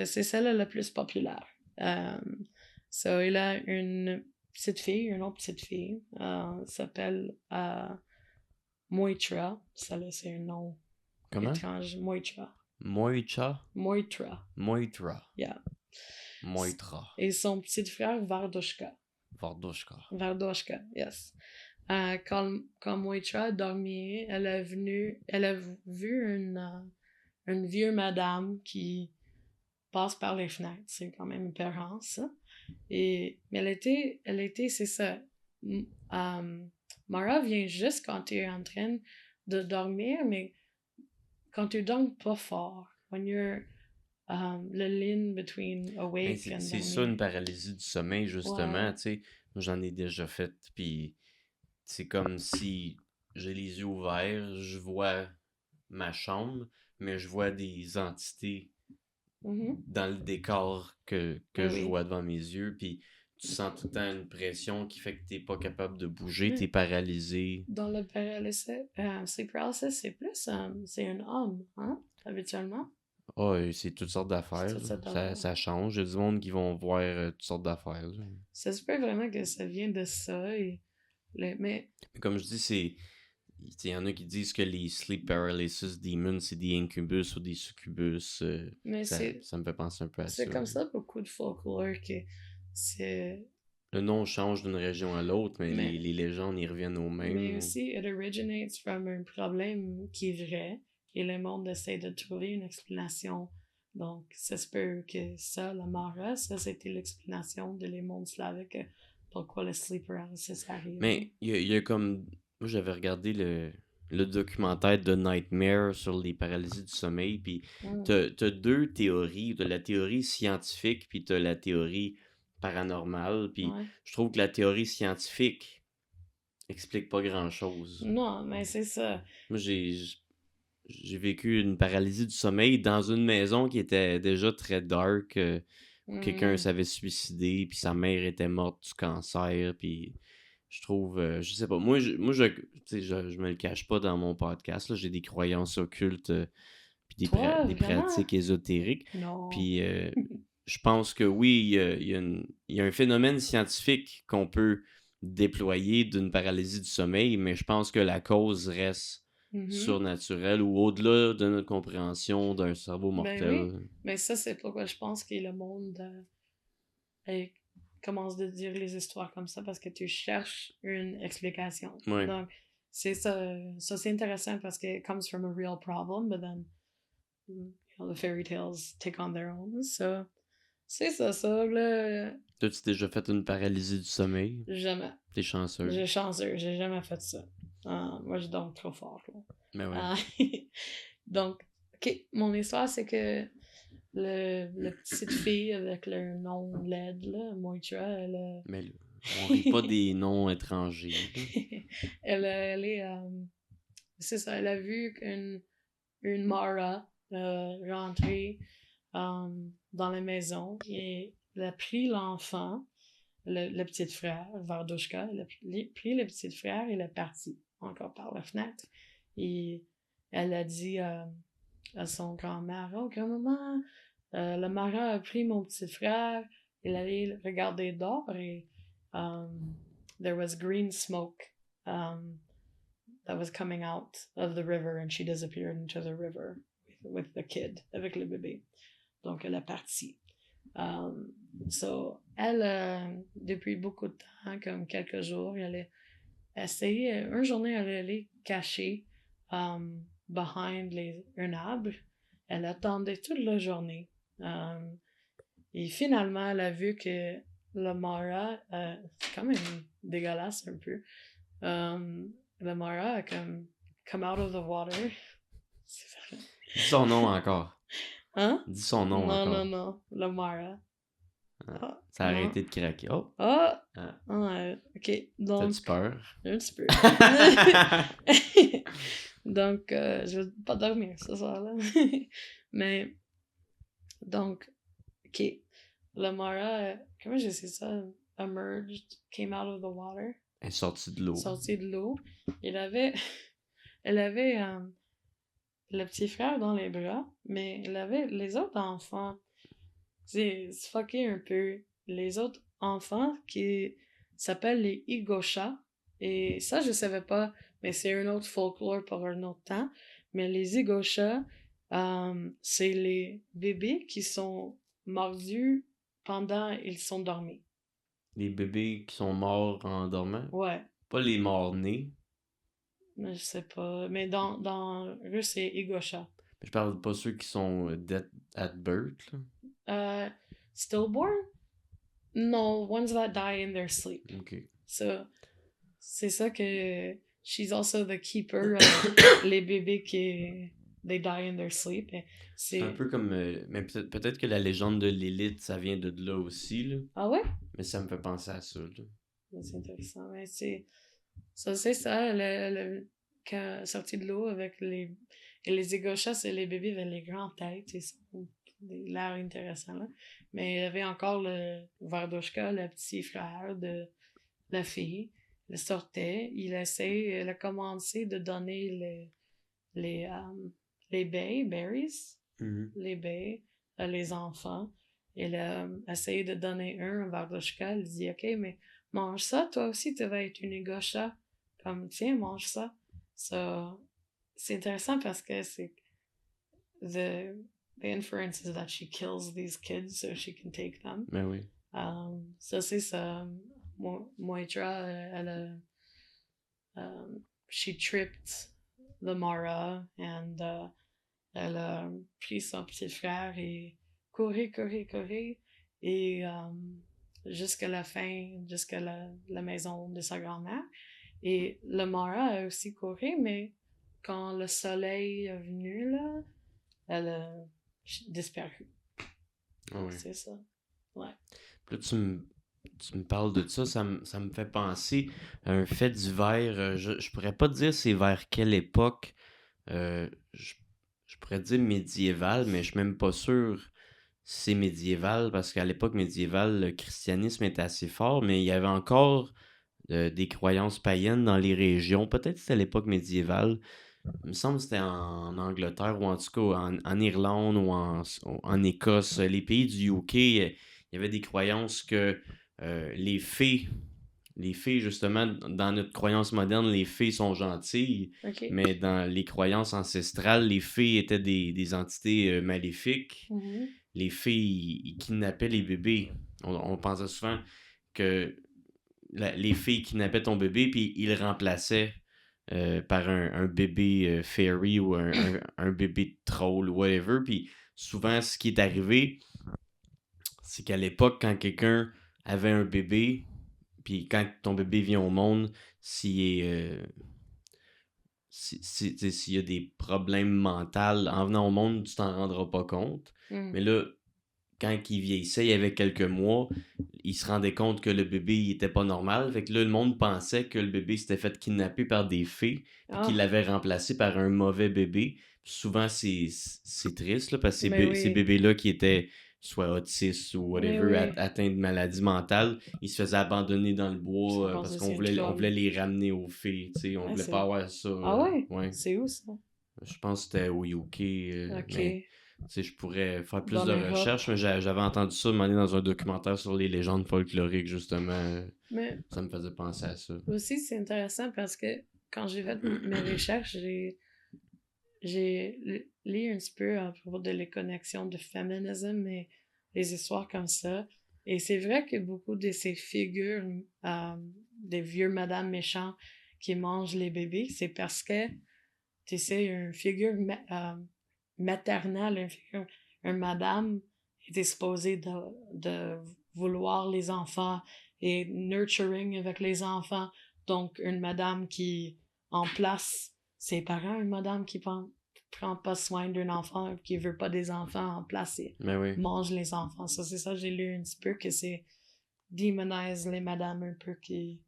celle la plus populaire. Il a une autre petite fille, s'appelle Moitra. Ça là, c'est un nom étrange. Moitra. Moitra. Yeah. Moitra. Et son petit frère, Vardoshka, yes. Quand Moitra dormait, elle a vu une vieille madame qui passe par les fenêtres. C'est quand même épeurant, ça. Mais elle était, c'est ça. Mara vient juste quand tu es en train de dormir, mais quand tu dors pas fort. When you're le line between awake and c'est ça, une paralysie du sommeil, justement. Tu sais, j'en ai déjà fait, puis c'est comme si j'ai les yeux ouverts, je vois ma chambre, mais je vois des entités dans le décor que je vois devant mes yeux, puis tu sens tout le temps une pression qui fait que t'es pas capable de bouger, t'es paralysé. Dans le sleep paralysis, c'est plus, c'est un homme, hein, habituellement. Ah, c'est toutes sortes d'affaires. Ça change. Il y a du monde qui vont voir toutes sortes d'affaires. Ça se peut vraiment que ça vient de ça. Mais comme je dis, il y en a qui disent que les sleep paralysis demons, c'est des incubus ou des succubus. mais ça me fait penser un peu à ça. C'est comme ça beaucoup de folklore que c'est... Le nom change d'une région à l'autre, mais les légendes y reviennent aux mêmes. Mais aussi, it originates from un problème qui est vrai, et le monde essaie de trouver une explanation. Donc, ça se peut que ça, la Mara, ça, c'était l'explication de les mondes slaviques, pourquoi le sleep paralysis arrive. Mais il y a comme... Moi, j'avais regardé le documentaire de Nightmare sur les paralysies du sommeil, puis t'as deux théories. T'as la théorie scientifique, puis t'as la théorie paranormale, puis je trouve que la théorie scientifique explique pas grand-chose. Non, mais c'est ça. Moi, j'ai vécu une paralysie du sommeil dans une maison qui était déjà très dark. Quelqu'un s'avait suicidé, puis sa mère était morte du cancer, puis je trouve, je sais pas, moi je me le cache pas dans mon podcast, là, j'ai des croyances occultes, puis des pratiques ésotériques, puis je pense que oui, il y a un phénomène scientifique qu'on peut déployer d'une paralysie du sommeil, mais je pense que la cause reste surnaturelle ou au-delà de notre compréhension d'un cerveau mortel. Ben oui, mais ça c'est pourquoi je pense que le monde commence de dire les histoires comme ça, parce que tu cherches une explication. Donc c'est ça c'est intéressant parce que it comes from a real problem, but then the fairy tales take on their own. So, c'est ça là. T'as-tu déjà fait une paralysie du sommeil? Jamais. T'es chanceux. J'ai jamais fait ça. Moi, je dors trop fort, là. Mais ouais. Donc, ok, mon histoire, c'est que la petite fille avec le nom LED, là, Moitra, elle... Mais là, on rit pas des noms étrangers. elle est... c'est ça, elle a vu une Mara rentrer dans la maison et elle a pris l'enfant, le petit frère, Vardoshka, elle a pris le petit frère et elle est partie, encore par la fenêtre. Et elle a dit à son grand-mère, « Oh, grand-maman, le marin a pris mon petit frère, il allait regarder dehors et there was green smoke that was coming out of the river and she disappeared into the river with the kid, avec le bébé. Donc, elle est partie. So, elle, depuis beaucoup de temps, comme quelques jours, elle a essayé, une journée, elle est allée cacher behind un arbre. Elle attendait toute la journée. Et finalement, elle a vu que le Mara, c'est quand même dégueulasse un peu. Le Mara a comme come out of the water. Dis son nom encore. Hein? Dis son nom non, encore. Non. Le Mara. Ah, ça a arrêté de craquer. Oh! Ah! Ah. Ok, donc... T'as-tu peur? Un petit peu. Donc, je vais pas dormir ce soir-là. Mais, donc, ok. Le Mara, comment j'ai dit ça? Emerged, came out of the water. Elle est sortie de l'eau. Sortie de l'eau. Elle avait le petit frère dans les bras, mais elle avait les autres enfants. C'est fucké un peu. Les autres enfants qui s'appellent les Igosha. Et ça, je savais pas, mais c'est un autre folklore pour un autre temps. Mais les Igosha, c'est les bébés qui sont mordus pendant ils sont dormis. Les bébés qui sont morts en dormant? Ouais. Pas les morts-nés? Je sais pas. Mais dans russe, c'est Igosha. Je parle pas ceux qui sont dead at birth, là. Stillborn? No, ones that die in their sleep. Ok. So, c'est ça que she's also the keeper of les bébés qui they die in their sleep. C'est un peu comme mais peut-être que la légende de l'élite ça vient de là aussi là. Ah ouais? Mais ça me fait penser à ça là. C'est intéressant. Mais c'est ça, elle quand sortie de l'eau avec les Igosha, c'est les bébés avec les grandes têtes, ils sont l'air intéressant là. Mais il y avait encore le Vardoshka, le petit frère de la fille. Elle sortait, elle a commencé de donner les baies, berries, les baies, les enfants. Elle a essayé de donner un Vardoshka. Elle dit, OK, mais mange ça, toi aussi, tu vas être une Igosha. Comme, tiens, mange ça. C'est intéressant parce que c'est the inference is that she kills these kids so she can take them. Ben oui. Ça, c'est ça. Moitra, elle a... she tripped the Mara and elle a pris son petit frère et courir et jusqu'à la fin, jusqu'à la maison de sa grand-mère. Et le Mara a aussi couru, mais quand le soleil est venu, là, elle a disparu. Ah oui. C'est ça. Ouais. Puis là, tu me parles de ça, ça me fait penser à un fait divers. Je pourrais pas te dire c'est vers quelle époque. Je pourrais dire médiéval, mais je suis même pas sûr si c'est médiéval, parce qu'à l'époque médiévale, le christianisme était assez fort, mais il y avait encore des croyances païennes dans les régions. Peut-être que c'était à l'époque médiévale. Il me semble que c'était en Angleterre, ou en tout cas en Irlande ou en Écosse. Les pays du UK, il y avait des croyances que les fées, justement, dans notre croyance moderne, les fées sont gentilles, Okay. mais dans les croyances ancestrales, les fées étaient des entités maléfiques. Mm-hmm. Les fées, ils kidnappaient les bébés. On pensait souvent que les fées kidnappaient ton bébé, puis ils le remplaçaient par un bébé fairy ou un bébé troll, whatever. Puis souvent, ce qui est arrivé, c'est qu'à l'époque, quand quelqu'un avait un bébé, puis quand ton bébé vient au monde, s'il y a des problèmes mentaux en venant au monde, tu t'en rendras pas compte. Mais là, quand il vieillissait, il y avait quelques mois, il se rendait compte que le bébé il était pas normal. Fait que là, le monde pensait que le bébé s'était fait kidnapper par des fées, puis qu'il l'avait remplacé par un mauvais bébé. Puis souvent, c'est triste, là, parce que ces bébés-là qui étaient soit autistes ou whatever, atteints de maladies mentales, ils se faisaient abandonner dans le bois parce qu'on voulait les ramener aux fées. On voulait pas avoir ça. Ah ouais? C'est où ça? Je pense que c'était au UK. Ok. Mais, je pourrais faire plus de recherches, mais j'avais entendu ça demander dans un documentaire sur les légendes folkloriques, justement. Mais ça me faisait penser à ça. Aussi, c'est intéressant parce que quand j'ai fait mes recherches, j'ai lu un petit peu à propos de les connexions de féminisme et les histoires comme ça. Et c'est vrai que beaucoup de ces figures, des vieux madames méchants qui mangent les bébés, c'est parce que, tu sais, une figure maternelle, une madame était supposée de vouloir les enfants et nurturing avec les enfants. Donc, une madame qui en place ses parents, une madame qui prend pas soin d'un enfant, qui veut pas des enfants en place et Ben oui. mange les enfants. Ça, c'est ça, j'ai lu un petit peu que c'est démonise les madames un peu qui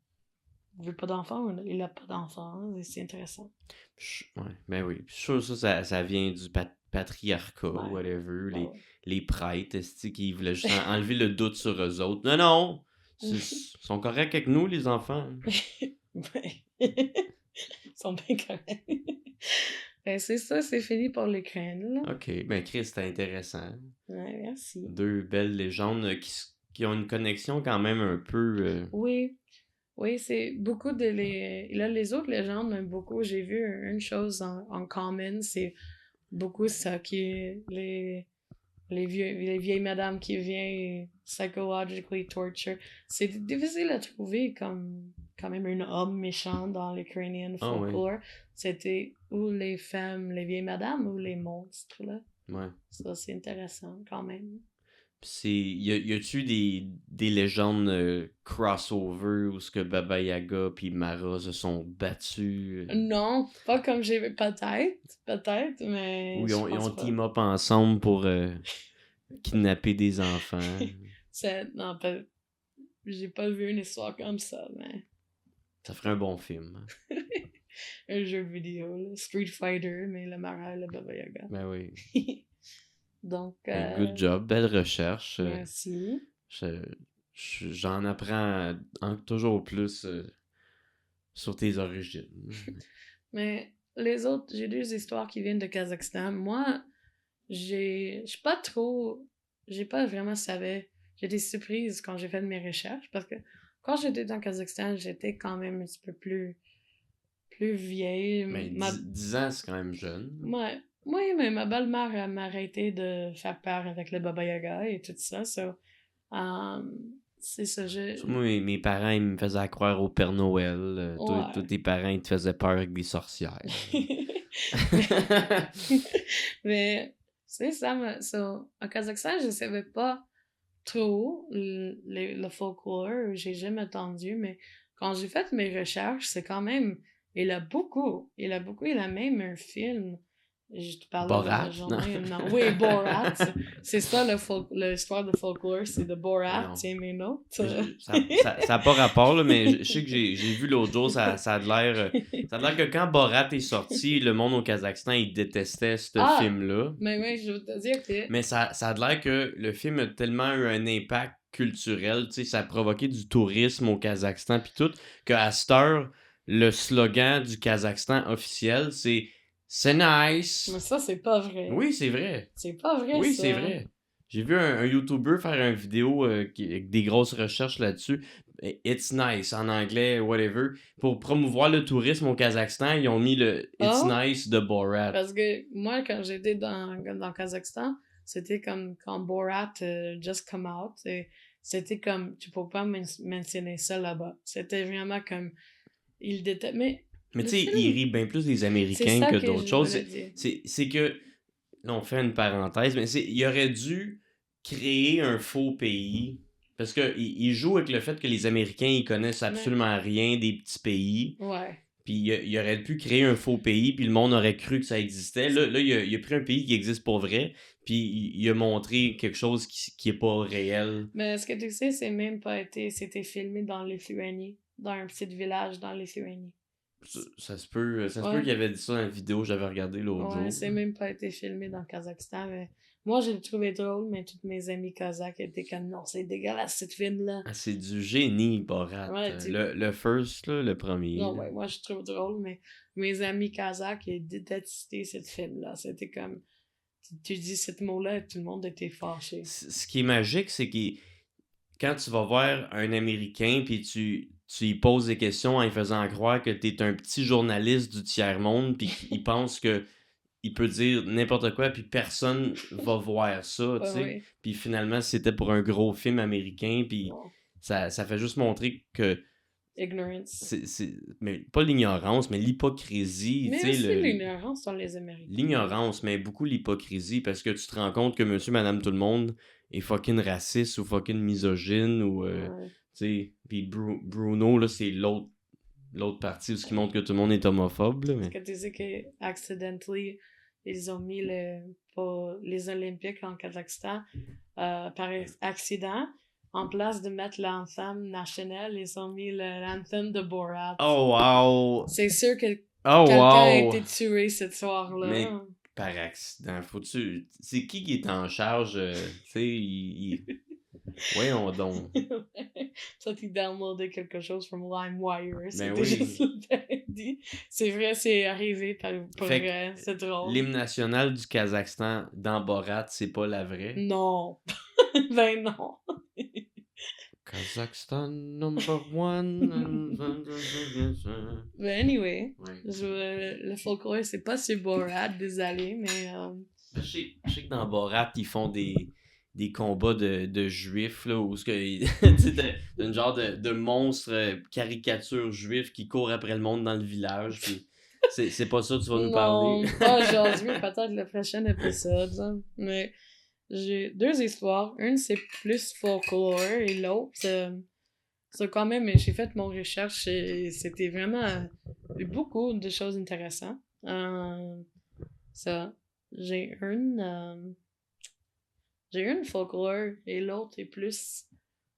veut pas d'enfants ou il a pas d'enfants. Hein, c'est intéressant. Ouais, ben oui. Je suis sûr que ça vient du patriarcat, Ouais, whatever. ouais, ouais. Les prêtres, esti, qui voulaient juste enlever le doute sur eux autres. Non, non! Ils sont corrects avec nous, les enfants. Ouais. Ils sont bien corrects. Ben, c'est ça, c'est fini pour l'Ukraine, là. Ok, ben Chris, c'était intéressant. Ouais, merci. Deux belles légendes qui ont une connexion quand même un peu... Oui, oui, c'est beaucoup de les... Là, les autres légendes m'aiment beaucoup. J'ai vu une chose en common, c'est beaucoup ça qui est les vieilles madames qui viennent psychologically torture. C'est difficile à trouver comme quand même un homme méchant dans l'Ukrainian Ah ouais, folklore. C'était ou les femmes, les vieilles madames ou les monstres, là. ouais. Ça, c'est intéressant quand même. Y a-tu des légendes crossover où ce que Baba Yaga puis Mara se sont battus? Non, pas comme j'ai... Peut-être, mais Ou je ils pense ont pas. team up ensemble pour kidnapper des enfants? Non, j'ai pas vu une histoire comme ça, mais... Ça ferait un bon film. Hein. Un jeu vidéo, là. Street Fighter, mais le Mara et le Baba Yaga. Ben oui. Donc, Ben, good job, belle recherche. merci. J'en apprends toujours plus sur tes origines. Mais les autres, j'ai deux histoires qui viennent de Kazakhstan. Moi, je suis pas trop, j'ai pas vraiment savais. J'étais surprise quand j'ai fait mes recherches parce que quand j'étais dans Kazakhstan, j'étais quand même un petit peu plus vieille. Mais 10 ans, c'est quand même jeune. Ouais. Oui, mais ma belle-mère elle m'a arrêté de faire peur avec le Baba Yaga et tout ça. C'est ça, Moi, mes parents, ils me faisaient croire au Père Noël. Toi, Ouais. tes parents, ils te faisaient peur avec des sorcières. Mais c'est ça, au Kazakhstan, je savais pas trop le folklore, j'ai jamais entendu, mais quand j'ai fait mes recherches, c'est quand même, il a même un film. Je te parlais de la Borat? journée. Non. Oui, Borat. C'est ça l'histoire de folklore, c'est de Borat. Non. Tiens mes notes. Ça a pas rapport, là, mais je sais que j'ai vu l'autre jour, ça a l'air que quand Borat est sorti, le monde au Kazakhstan, il détestait ce film-là. Mais oui, je veux te dire que... Mais ça a l'air que le film a tellement eu un impact culturel, tu sais, ça a provoqué du tourisme au Kazakhstan puis tout, qu'à cette heure, le slogan du Kazakhstan officiel, c'est nice. Mais ça, c'est pas vrai. Oui, c'est vrai. C'est pas vrai, Oui, ça. c'est vrai. J'ai vu un YouTuber faire une vidéo avec des grosses recherches là-dessus. It's nice en anglais, whatever. Pour promouvoir le tourisme au Kazakhstan, ils ont mis le It's nice de Borat. Parce que moi, quand j'étais dans le Kazakhstan, c'était comme quand Borat just come out. C'était comme, tu peux pas mentionner ça là-bas. C'était vraiment comme, il déteste. Mais tu sais, il rit bien plus des Américains que d'autres choses. C'est que, là, on fait une parenthèse, mais il aurait dû créer un faux pays. Parce que il joue avec le fait que les Américains, ils connaissent absolument rien des petits pays. Ouais. Puis il aurait pu créer un faux pays, puis le monde aurait cru que ça existait. Là il a pris un pays qui existe pour vrai, puis il a montré quelque chose qui est pas réel. Mais ce que tu sais, c'était filmé dans Lituanie, dans un petit village dans Lituanie. Ça se peut qu'il avait dit ça dans la vidéo que j'avais regardé l'autre jour. C'est même pas été filmé dans le Kazakhstan, mais moi, je l'ai trouvé drôle, mais toutes mes amies kazakhs étaient comme, non, c'est dégueulasse, cette film-là. Ah, c'est du génie, Borat. Ouais, le first, là, le premier. Non, ouais, moi, je trouve drôle, mais mes amis kazakhs, ils détestaient cette film-là. C'était comme, tu dis ce mot-là et tout le monde était fâché. Ce qui est magique, c'est que quand tu vas voir un Américain, puis tu tu y poses des questions en lui faisant croire que t'es un petit journaliste du tiers-monde, puis qu'il pense que il peut dire n'importe quoi, puis personne va voir ça, tu Ouais, sais. ouais. Puis finalement, c'était pour un gros film américain, puis Bon. ça fait juste montrer que Ignorance. mais pas l'ignorance, mais l'hypocrisie, tu Mais sais, aussi l'ignorance dans les Américains. l'ignorance, mais beaucoup l'hypocrisie, parce que tu te rends compte que monsieur, madame, tout le monde est fucking raciste ou fucking misogyne, ou, Ouais. tu sais, puis Bruno, là, c'est l'autre partie où ce qui montre que tout le monde est homophobe, là, Est-ce mais... que tu sais que accidentally ils ont mis les Olympiques en Kazakhstan par accident, en place de mettre l'anthem national, ils ont mis l'anthem de Borat. Oh wow! C'est sûr que Oh quelqu'un a wow! été tué cette soir-là. Mais par accident, faut-tu... C'est qui est en charge, tu sais, voyons donc. Ça, tu downloadé quelque chose from LimeWire. Ben C'était oui. juste dit. C'est vrai, c'est arrivé pour Fait vrai. C'est drôle. L'hymne national du Kazakhstan dans Borat, c'est pas la vraie? Non. Ben non. Kazakhstan number one. Ben anyway, Ouais. le folklore, c'est pas sur Borat, désolé, mais... Je sais que dans Borat, ils font des combats de juifs, là, où tu sais, t'as une genre de monstre caricature juif qui court après le monde dans le village, puis c'est pas ça que tu vas nous non, parler. pas aujourd'hui, peut-être le prochain épisode. Hein. Mais j'ai deux histoires. Une, c'est plus folklore, et l'autre, c'est quand même... J'ai fait mon recherche et c'était vraiment beaucoup de choses intéressantes. Ça, j'ai une folklore et l'autre est plus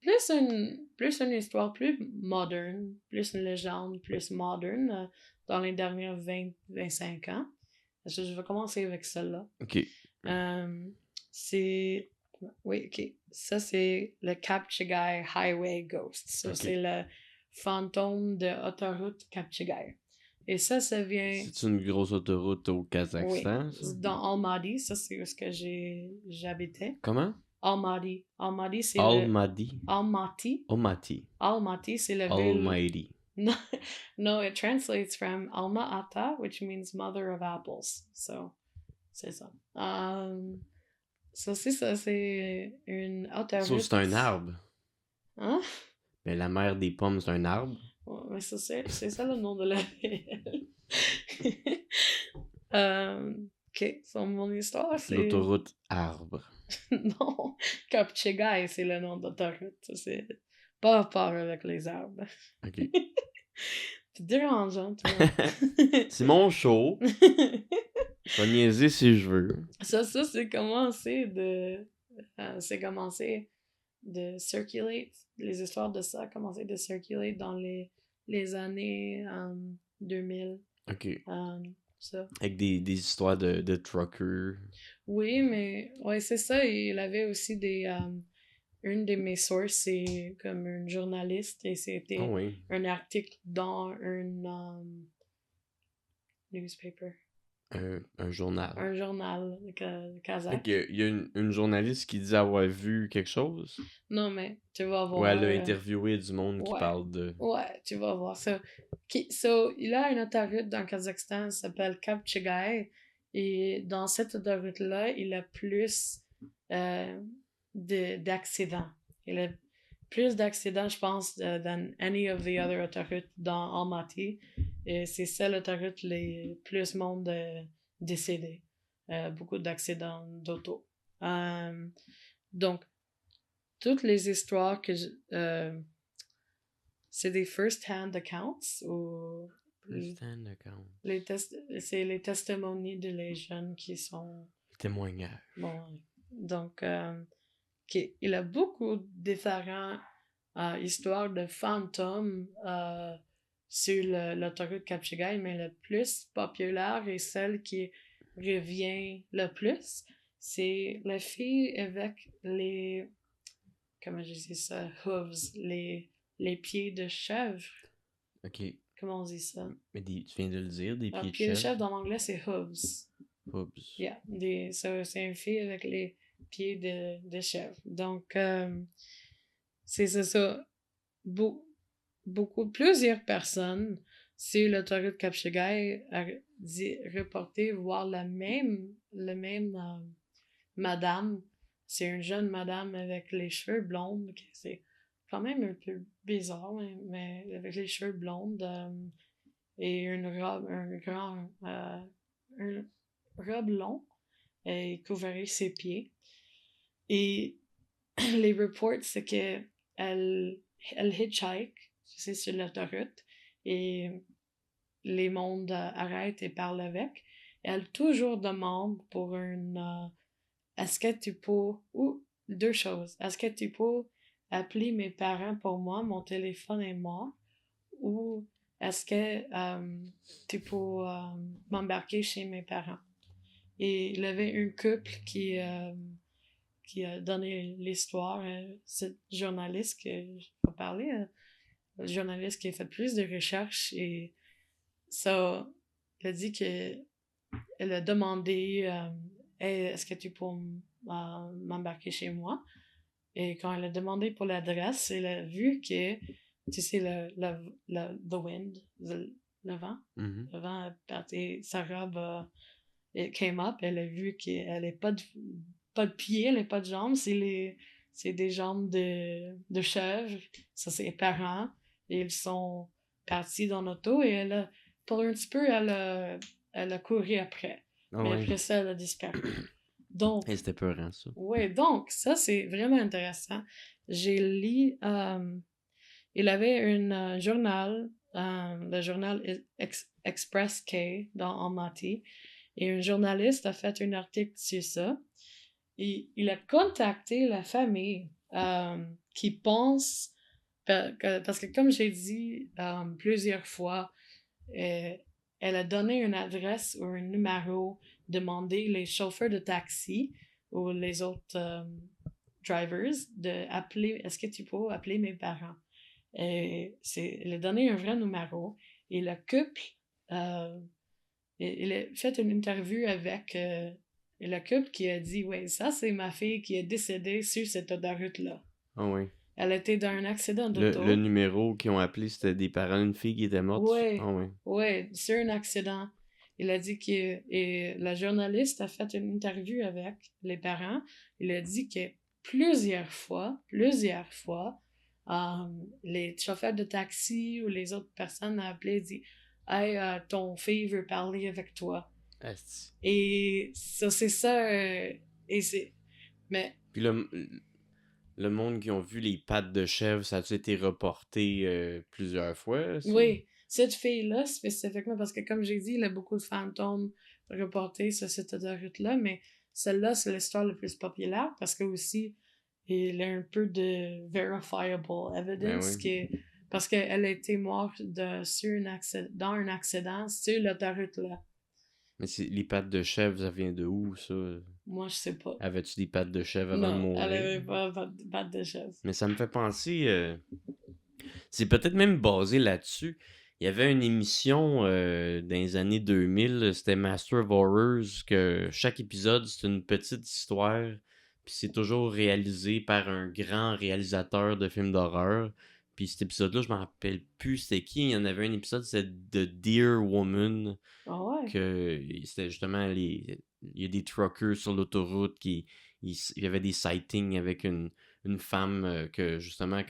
une histoire plus moderne, plus une légende plus moderne dans les dernières 20-25 ans. Je vais commencer avec celle-là. Ok. C'est... Oui, ok. Ça, c'est le Kapchigai Highway Ghost. Ça, Ok. c'est le fantôme de autoroute Kapchigai. Et ça vient... C'est une grosse autoroute au Kazakhstan, Oui, ça? dans Almaty, ça c'est où ce que j'habitais. Comment? Almaty. Almaty, c'est Almaty. Almaty. Almaty. Almaty, c'est la ville... Almighty. No, it translates from Alma Ata, which means mother of apples. So, c'est ça. Ça, c'est une autoroute... Ça, c'est un arbre. Hein? Mais la mère des pommes, c'est un arbre. Ouais, mais ça, c'est ça le nom de la ville. Ok, so, mon histoire, c'est... L'autoroute arbre. Non, Kapchigai, c'est le nom d'autoroute. Ça, c'est pas rapport avec les arbres. Ok. C'est dérangeant, toi. C'est mon show. Je vais niaiser si je veux. Ça, c'est commencé de... c'est commencé de circulate. Les histoires de ça ont commencé de circulate dans les années 2000. Ok. Ça. Avec des histoires de truckers. Oui, mais ouais, c'est ça. Il avait aussi des... une de mes sources, c'est comme une journaliste et c'était Oh oui. un article dans un newspaper. Un journal. Un journal kazakh. Ok, il y a une journaliste qui dit avoir vu quelque chose. Non, mais tu vas voir. Ouais, elle a interviewé du monde qui ouais. parle de... Ouais, tu vas voir ça. So, il a une autoroute dans le Kazakhstan qui s'appelle Kapchigai. Et dans cette autoroute-là, il a plus d'accidents. Il a plus d'accidents, je pense, than any of the other autoroutes dans Almaty. Et c'est ça l'autoroute les plus monde décédé. Beaucoup d'accidents d'auto. Donc, toutes les histoires que c'est des first-hand accounts ou First-hand account. c'est les testimonies de les jeunes qui sont Témoignages. bon. Donc, il a beaucoup de différentes histoires de fantômes sur l'autoroute Kapchigai, mais le plus populaire et celle qui revient le plus, c'est la fille avec les... Comment je dis ça? Hooves, les pieds de chèvre. Ok. Comment on dit ça? Mais tu viens de le dire, des pieds de pieds de chèvre. chèvre, dans l'anglais, c'est hooves. Hooves. Yeah, c'est une fille avec les pieds de chèvre. Donc, c'est ça. plusieurs personnes sur l'autoroute Cap-Chagay a reporté voir le même madame. C'est une jeune madame avec les cheveux blondes. C'est quand même un peu bizarre, mais avec les cheveux blondes et une robe, un robe long et couvrait ses pieds. Et les reports, c'est que elle hitchhike, c'est sur l'autoroute, et les mondes arrêtent et parlent avec. Elle toujours demande pour est-ce que tu peux, ou deux choses, est-ce que tu peux appeler mes parents pour moi, mon téléphone est mort, ou est-ce que tu peux m'embarquer chez mes parents? Et il y avait un couple qui a donné l'histoire, cette journaliste que je vais parler, le journaliste qui a fait plus de recherches et ça, elle a dit que elle a demandé hey, est-ce que tu peux m'embarquer chez moi? Et quand elle a demandé pour l'adresse, elle a vu que, tu sais, the wind, le vent, le vent a parti, sa robe it came up, elle a vu qu'elle n'est pas de pieds, elle n'est pas de jambes, c'est des jambes de chèvre, ça c'est les parents, et ils sont partis dans l'auto, et pour un petit peu, elle a couru après. Ah Mais ouais. après ça, elle a disparu. Donc, Et c'était peurant, ça. ouais, donc, ça c'est vraiment intéressant. J'ai lu, il avait un journal, le journal Express K dans Almaty, et un journaliste a fait un article sur ça. Et il a contacté la famille qui pense, parce que comme j'ai dit plusieurs fois, elle a donné une adresse ou un numéro, demandé les chauffeurs de taxi ou les autres drivers de appeler, est-ce que tu peux appeler mes parents? Et elle a donné un vrai numéro et le couple il a fait une interview avec le couple qui a dit oui, ça c'est ma fille qui est décédée sur cette autoroute-là. Ah ouais. Elle était dans un accident Le d'auto. numéro qu'ils ont appelé, c'était des parents d'une fille qui était morte. Oui, Ah ouais. oui, sur un accident. Il a dit que et la journaliste a fait une interview avec les parents. Il a dit que plusieurs fois, les chauffeurs de taxi ou les autres personnes ont appelé et dit hey, ton fille veut parler avec toi. Asti. Et ça, c'est ça. Et c'est. Mais. Puis le monde qui ont vu les pattes de chèvre, ça a-tu été reporté plusieurs fois, ça? Oui, cette fille-là, spécifiquement, parce que comme j'ai dit, il y a beaucoup de fantômes reportés sur cette autoroute-là, mais celle-là, c'est l'histoire la plus populaire parce que aussi, il y a un peu de verifiable evidence Ben oui. parce qu'elle a été morte dans un accident sur l'autoroute-là. Mais les pattes de chèvre, ça vient de où, ça? Moi, je sais pas. Avais-tu des pattes de chèvre avant de Non, mourir? elle avait pas de patte de chèvre. Mais ça me fait penser... c'est peut-être même basé là-dessus. Il y avait une émission dans les années 2000, c'était Master of Horrors, que chaque épisode, c'est une petite histoire, puis c'est toujours réalisé par un grand réalisateur de films d'horreur. Puis cet épisode-là, je m'en rappelle plus c'était qui. Il y en avait un épisode, c'était The Deer Woman, Ah ouais? que c'était justement il y a des truckers sur l'autoroute il y avait des sightings avec une femme que justement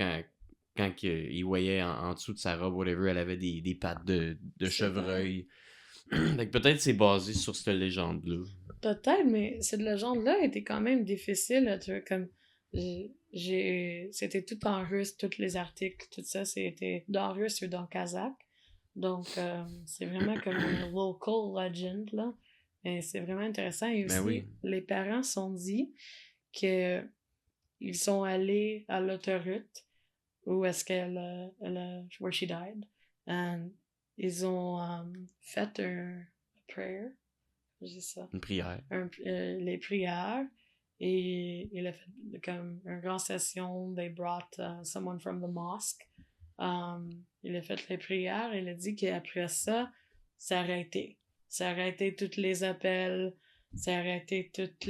quand il voyait en dessous de sa robe whatever, elle avait des pattes de chevreuil. Donc peut-être c'est basé sur cette légende là. Peut-être, mais cette légende-là était quand même difficile. Tu vois, comme c'était tout en russe, tous les articles, tout ça, c'était dans russe ou dans kazakh. Donc, c'est vraiment comme une local legend, là. Et c'est vraiment intéressant. Et aussi, Ben oui. les parents sont dit que ils sont allés à l'autoroute où est-ce where she died. And ils ont fait un prayer. J'ai ça. Une prière. Les prières. Et il a fait comme une grande session. They brought someone from the mosque. Il a fait les prières. Il a dit qu'après ça, ça a arrêté. Ça a arrêté tous les appels. Ça a arrêté toutes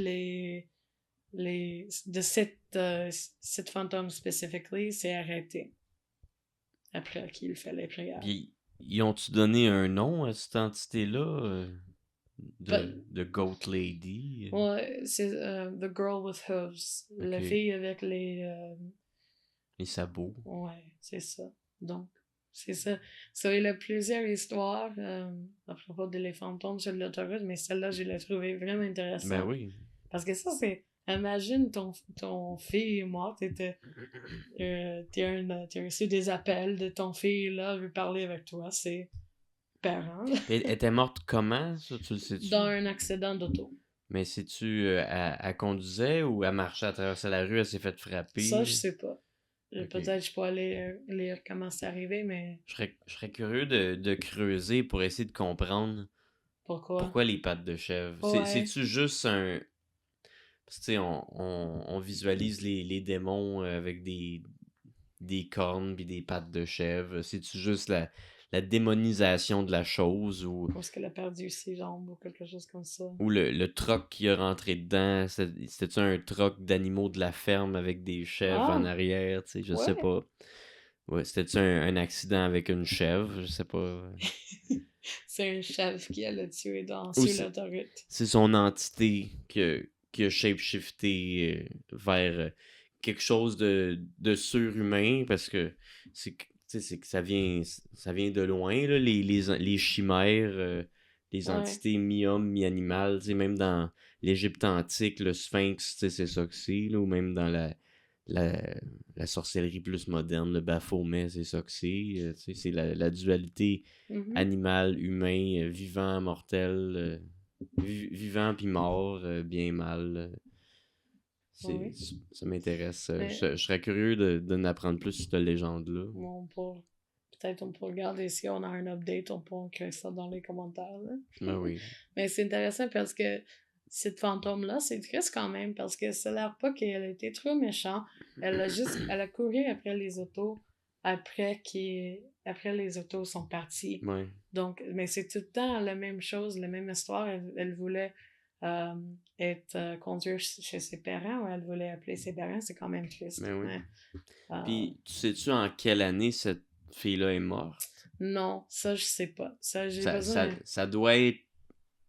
de cette fantôme spécifiquement, c'est arrêté. après qu'il fait les prières. Puis, ils ont-tu donné un nom à cette entité-là Pas- de Goat Lady? Ouais, c'est The Girl with Hooves. La Ok. fille avec les... Les sabots. ouais, c'est ça. Donc, c'est ça. Ça, il y a plusieurs histoires à propos de les fantômes sur l'autoroute, mais celle-là, je l'ai trouvée vraiment Ben intéressante. oui. Parce que ça, c'est... Imagine ton fille est morte, t'as reçu des appels de ton fille, là, veut parler avec toi, c'est parent, là. Puis elle était morte comment, ça, tu le sais-tu? Dans un accident d'auto. Mais sais-tu, elle conduisait ou elle marchait à travers la rue, elle s'est fait frapper? Ça, je sais pas. Ok. Peut-être je peux aller lire comment c'est arrivé, mais Je serais curieux de creuser pour essayer de comprendre pourquoi? pourquoi les pattes de chèvre. Ouais. C'est-tu juste un... Parce que, tu sais, on visualise les démons avec des cornes puis des pattes de chèvre. C'est-tu juste la démonisation de la chose Parce qu'elle a perdu ses jambes ou quelque chose comme ça. ou le troc qui est rentré dedans? C'était-tu un troc d'animaux de la ferme avec des chèvres en Ah, arrière? Tu sais, je sais ouais. pas. Ouais, c'était-tu un accident avec une chèvre? Je sais pas. C'est un chef qui l'a tué Ou sur l'autoroute. c'est son entité qui a shapeshifté vers quelque chose de surhumain parce que c'est que ça vient de loin là, les chimères, les Ouais. entités mi-homme, mi-animal, tu sais, même dans l'Égypte antique, le sphinx, tu sais, c'est ça que c'est, là, ou même dans la, la sorcellerie plus moderne, le Baphomet, c'est ça que c'est, tu sais, c'est la dualité Mhm. animal, humain, vivant, mortel, vivant puis mort, bien mal. Oui. Ça m'intéresse. Mais Je serais curieux de n'apprendre plus sur cette légende-là. peut-être on peut regarder si on a un update, on peut écrire ça dans les commentaires. Là. Ben oui. Mais c'est intéressant parce que cette fantôme-là, c'est triste quand même parce que ça a l'air pas qu'elle a été trop méchante. Elle a couru après les autos après les autos sont partis. Ouais. Donc, mais c'est tout le temps la même chose, la même histoire. Elle voulait conduire chez ses parents ou elle voulait appeler ses parents. C'est quand même triste. Ben oui. Ouais. Puis, tu sais-tu en quelle année cette fille-là est morte? Non, ça, je sais pas. Ça, j'ai besoin. Ça doit être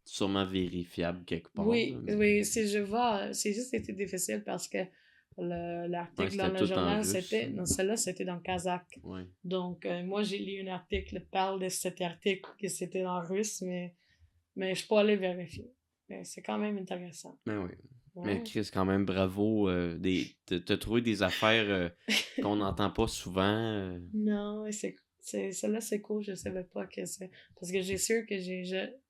sûrement vérifiable quelque part. Oui, Là, mais... oui, si je vois, c'est juste été difficile parce que Ouais, l'article dans c'était le tout en journal, russe. non, celle-là, c'était dans kazakh. Ouais. Donc, moi, j'ai lu un article qui parle de cet article que c'était en russe, mais je peux aller vérifier. Mais c'est quand même intéressant. Ben oui. Ouais. Mais Chris, quand même, bravo. T'as trouvé des affaires qu'on n'entend pas souvent. Non, celle-là, c'est cool. Je savais pas que c'est. Parce que j'ai sûr que j'ai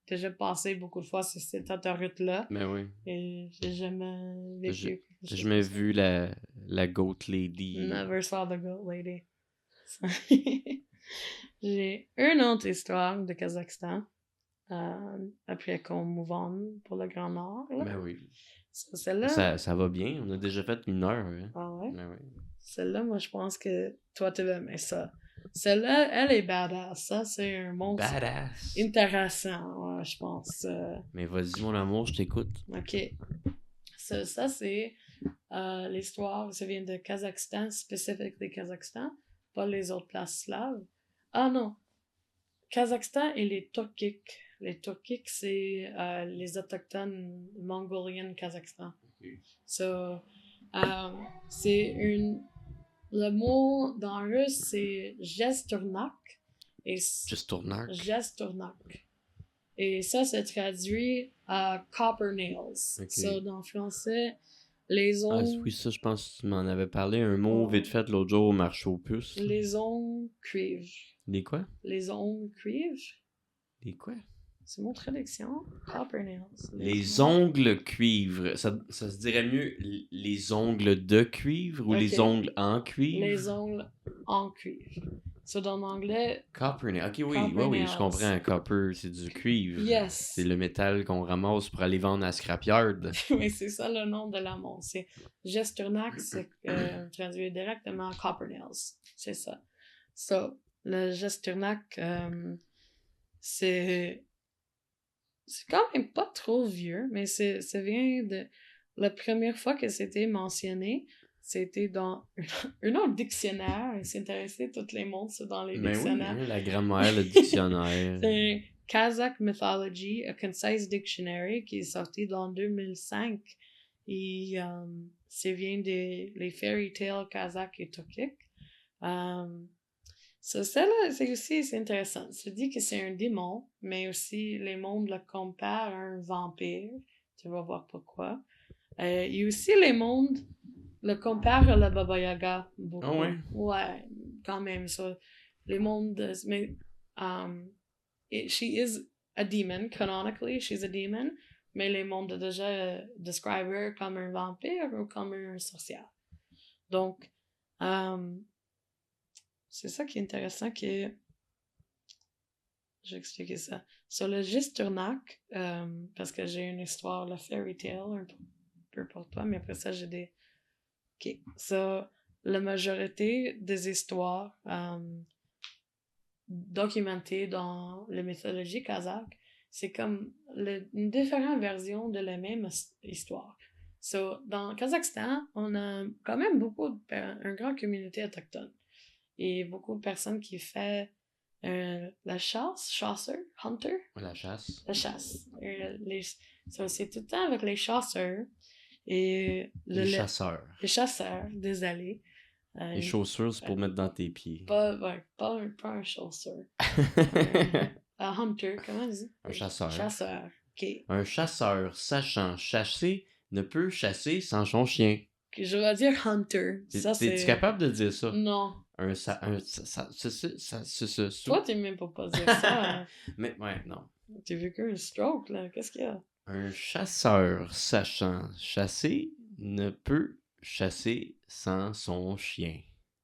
déjà passé beaucoup de fois sur cette autoroute-là. Ben oui. Et j'ai jamais vécu. J'ai jamais vu la Goat Lady. Never saw the goat lady. J'ai une autre histoire de Kazakhstan. Après qu'on move on pour le Grand Nord. Là. Ben oui. Celle-là. Ça va bien. On a déjà fait 1 heure. Hein. Ah ouais? Ben oui. Celle-là, moi, je pense que toi, tu vas aimer ça. Celle-là, elle est badass. Ça, c'est un monstre Badass. intéressant, ouais, je pense. Mais vas-y, mon amour, je t'écoute. OK. Ça c'est l'histoire, ça vient de Kazakhstan, spécifiquement Kazakhstan, pas les autres places slaves. Ah non, Kazakhstan et les Turkiques. Les Turkiques, c'est les autochtones mongoliens Kazakhstan. So, c'est le mot dans le russe, c'est Gesturnak. Gesturnak. Gesturnak. Et ça se traduit à Copper Nails. Ok. So, dans le français, les ongles. Ah oui, ça, je pense que tu m'en avais parlé un mot vite fait l'autre jour au marché aux puces. Les ongles cuivre. Les quoi? Les ongles cuivre. Les quoi? C'est mon traduction. Copper Nails. Les ongles cuivre. Ça se dirait mieux les ongles de cuivre ou les ongles en cuivre? Les ongles en cuivre. So, dans l'anglais. Copper nail. Ok, oui, Copper oui, nails. je comprends. Copper, c'est du cuivre. Yes. C'est le métal qu'on ramasse pour aller vendre à scrapyard. Oui, c'est ça le nom de la montre. C'est Gesturnak, c'est traduit directement Copper Nails. C'est ça. So, le Gesturnak, c'est quand même pas trop vieux, mais ça vient de la première fois que c'était mentionné. c'était dans un autre dictionnaire. Il s'est intéressé, tous les mondes, c'est dans les Mais oui, dictionnaires. hein, la grammaire, le dictionnaire. C'est un Kazakh Mythology, A Concise Dictionary, qui est sorti dans 2005. Et ça vient des les fairy tales kazakhs et turkiques. Ça, là, c'est intéressant. Ça dit que c'est un démon, mais aussi les mondes le comparent à un vampire. Tu vas voir pourquoi. Et aussi les mondes le comparent à la Baba Yaga beaucoup. Ah ouais? Ouais, quand même ça. Les mondes, mais she is a demon, canonically, she's a demon, mais les mondes déjà describe her comme un vampire ou comme un sorcière. Donc, c'est ça qui est intéressant que je vais expliquer ça. Sur le Gisternac, parce que j'ai une histoire, le fairy tale, un peu pour toi, mais après ça, j'ai des... OK. So, la majorité des histoires documentées dans la mythologie kazakh, c'est comme une différente version de la même histoire. So, dans le Kazakhstan, on a quand même une grande communauté autochtone. Et beaucoup de personnes qui font la chasseur, hunter. La chasse. La chasse. C'est tout le temps avec les chasseurs. Et les chasseurs. Les chasseurs, désolé. Les chaussures, c'est pour mettre dans tes pieds. Pas un chausseur. Un hunter, comment on dit? Un chasseur. Chasseur, ok. Un chasseur sachant chasser ne peut chasser sans son chien. Je vais dire hunter. T'es-tu capable de dire ça? Non. C'est Toi, t'es même pas dire ça. Hein. Mais, ouais, non. T'as vécu un stroke, là. Qu'est-ce qu'il y a? Un chasseur sachant chasser ne peut chasser sans son chien.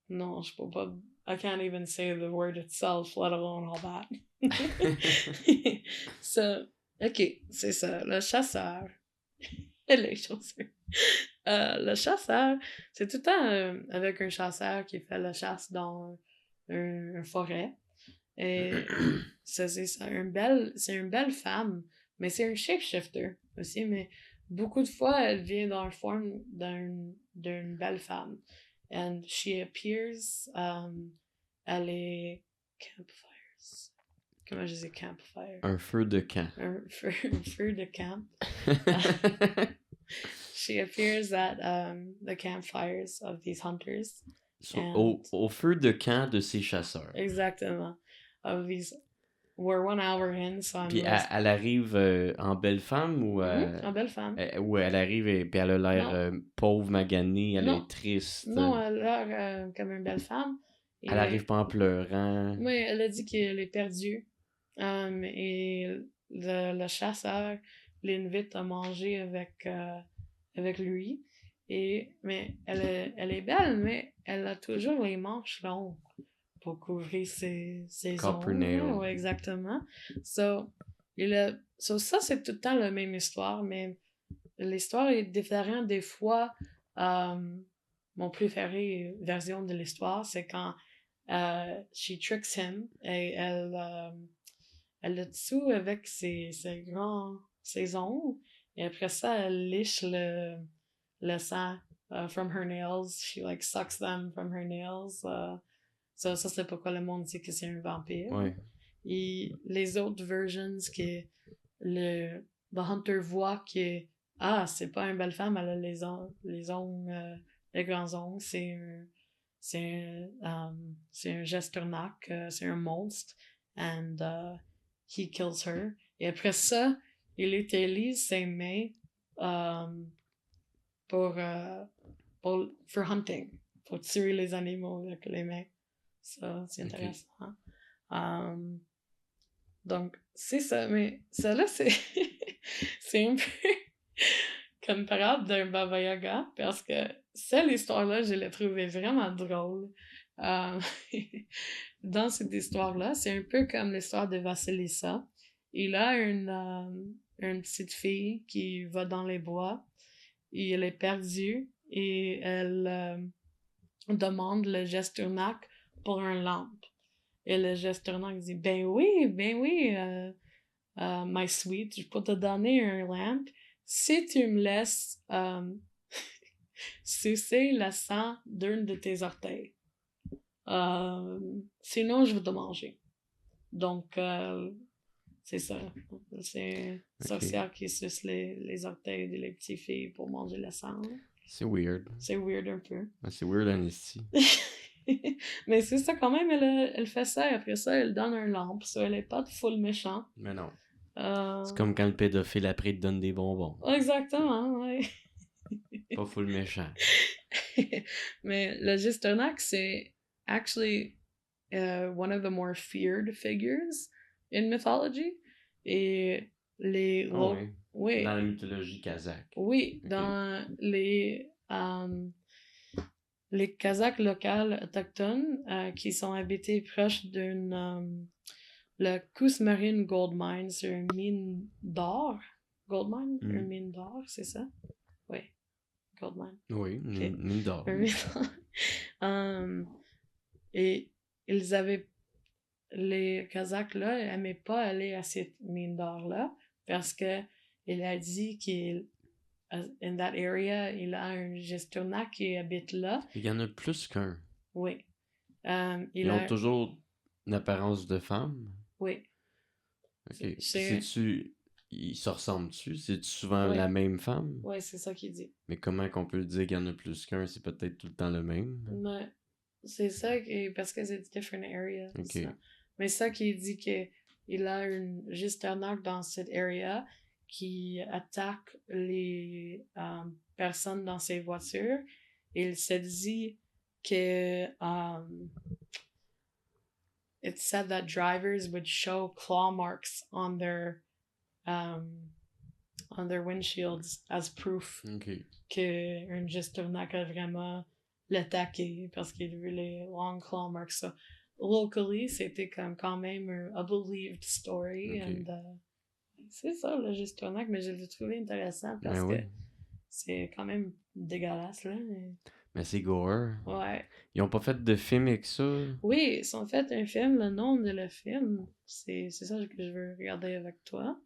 Non, je peux pas. I can't even say the word itself, let alone all that. So, ok, c'est ça. Le chasseur. Les chaussures. Le chasseur, c'est tout le temps avec un chasseur qui fait la chasse dans une forêt. Et c'est une belle femme, mais c'est un shapeshifter aussi, mais beaucoup de fois, elle vient dans la forme d'une belle femme. And she appears, elle est campfires. Comment je dis campfire? Un feu de camp. Un feu de camp. She appears at the campfires of these hunters. Au feu de camp de ces chasseurs. Exactement. Of these, we're 1 hour in, so I'm... Puis elle arrive en belle femme ou... en belle femme. Ou elle arrive et puis elle a l'air pauvre, maganée, elle est triste. Non, elle a l'air comme une belle femme. Elle arrive pas en pleurant. Oui, elle a dit qu'elle est perdue. Et le chasseur l'invite à manger avec lui. Mais elle est belle, mais elle a toujours les manches longues pour couvrir ses ongles. Ouais, exactement. So, ça, c'est tout le temps la même histoire, mais l'histoire est différente des fois. Mon préféré version de l'histoire, c'est quand she tricks him et elle le tue avec ses ongles et après ça elle liche le sang from her nails. She like sucks them from her nails. Ça c'est pourquoi le monde dit que c'est un vampire. Ouais. Et les autres versions que le hunter voit que c'est pas une belle femme, elle a les ongles, les grands ongles, c'est un Gesternac, c'est un monstre, and he kills her. Et après ça, il utilise ses mains for hunting, pour tuer les animaux avec les mains. Ça, c'est intéressant. Okay. Donc, c'est ça, mais ça là, c'est un peu comparable d'un Baba Yaga, parce que cette histoire-là, je l'ai trouvée vraiment drôle. Dans cette histoire-là, c'est un peu comme l'histoire de Vasilissa. Il a une petite fille qui va dans les bois, et elle est perdue, et elle demande le Gesternac pour une lampe. Et le Gesternac dit, ben oui, my sweet, je peux te donner une lampe si tu me laisses sucer le sang d'un de tes orteils. Sinon, je vais te manger. Donc, c'est ça. C'est une sorcière qui suce les orteils des petites filles pour manger le sang. C'est weird. C'est weird un peu. C'est weird, Anesty. Mais c'est ça, quand même, elle fait ça, et après ça, elle donne un lampe. Ça, elle est pas full méchante. Mais non. C'est comme quand le pédophile après te donne des bonbons. Exactement, ouais. Pas full méchant. Mais le Gisternac, c'est actually one of the more feared figures in mythology. Et les... Oui. Dans la mythologie kazakh. Oui, okay. Dans les Kazakhs locales autochtones qui sont habités proches d'une... le Kousmarine Gold Mine, c'est une mine d'or. Gold Mine? Une mine d'or, c'est ça? Oui. Gold Mine. Oui, une mine d'or. Et ils avaient... Les Kazakhs, là, n'aimaient pas aller à cette mine d'or-là parce que il a dit qu'il in that area, il a un gestionnaire qui habite là. Il y en a plus qu'un. Oui. Ils ont toujours une apparence de femme? Oui. Ok. Sais-tu... Ils se ressemblent-tu? C'est-tu souvent oui. la même femme? Oui, c'est ça qu'il dit. Mais comment qu'on peut dire qu'il y en a plus qu'un? C'est peut-être tout le temps le même? Mais c'est ça, parce que c'est different area. Okay. Ça. Mais ça qu'il dit qu'il a juste un arc dans cette area qui attaque les personnes dans ses voitures. Il se dit que it said that drivers would show claw marks on their windshields as proof qu'un gestionnaire a vraiment l'attaqué parce qu'il a vu les long claw marks. So, locally, c'était quand même a believed story. And, c'est ça, le gestionnaire, mais je l'ai trouvé intéressant parce que c'est quand même dégueulasse, là. Mais c'est gore. Ouais. Ils ont pas fait de film avec ça? Oui, ils ont fait un film. Le nom de le film, c'est ça que je veux regarder avec toi.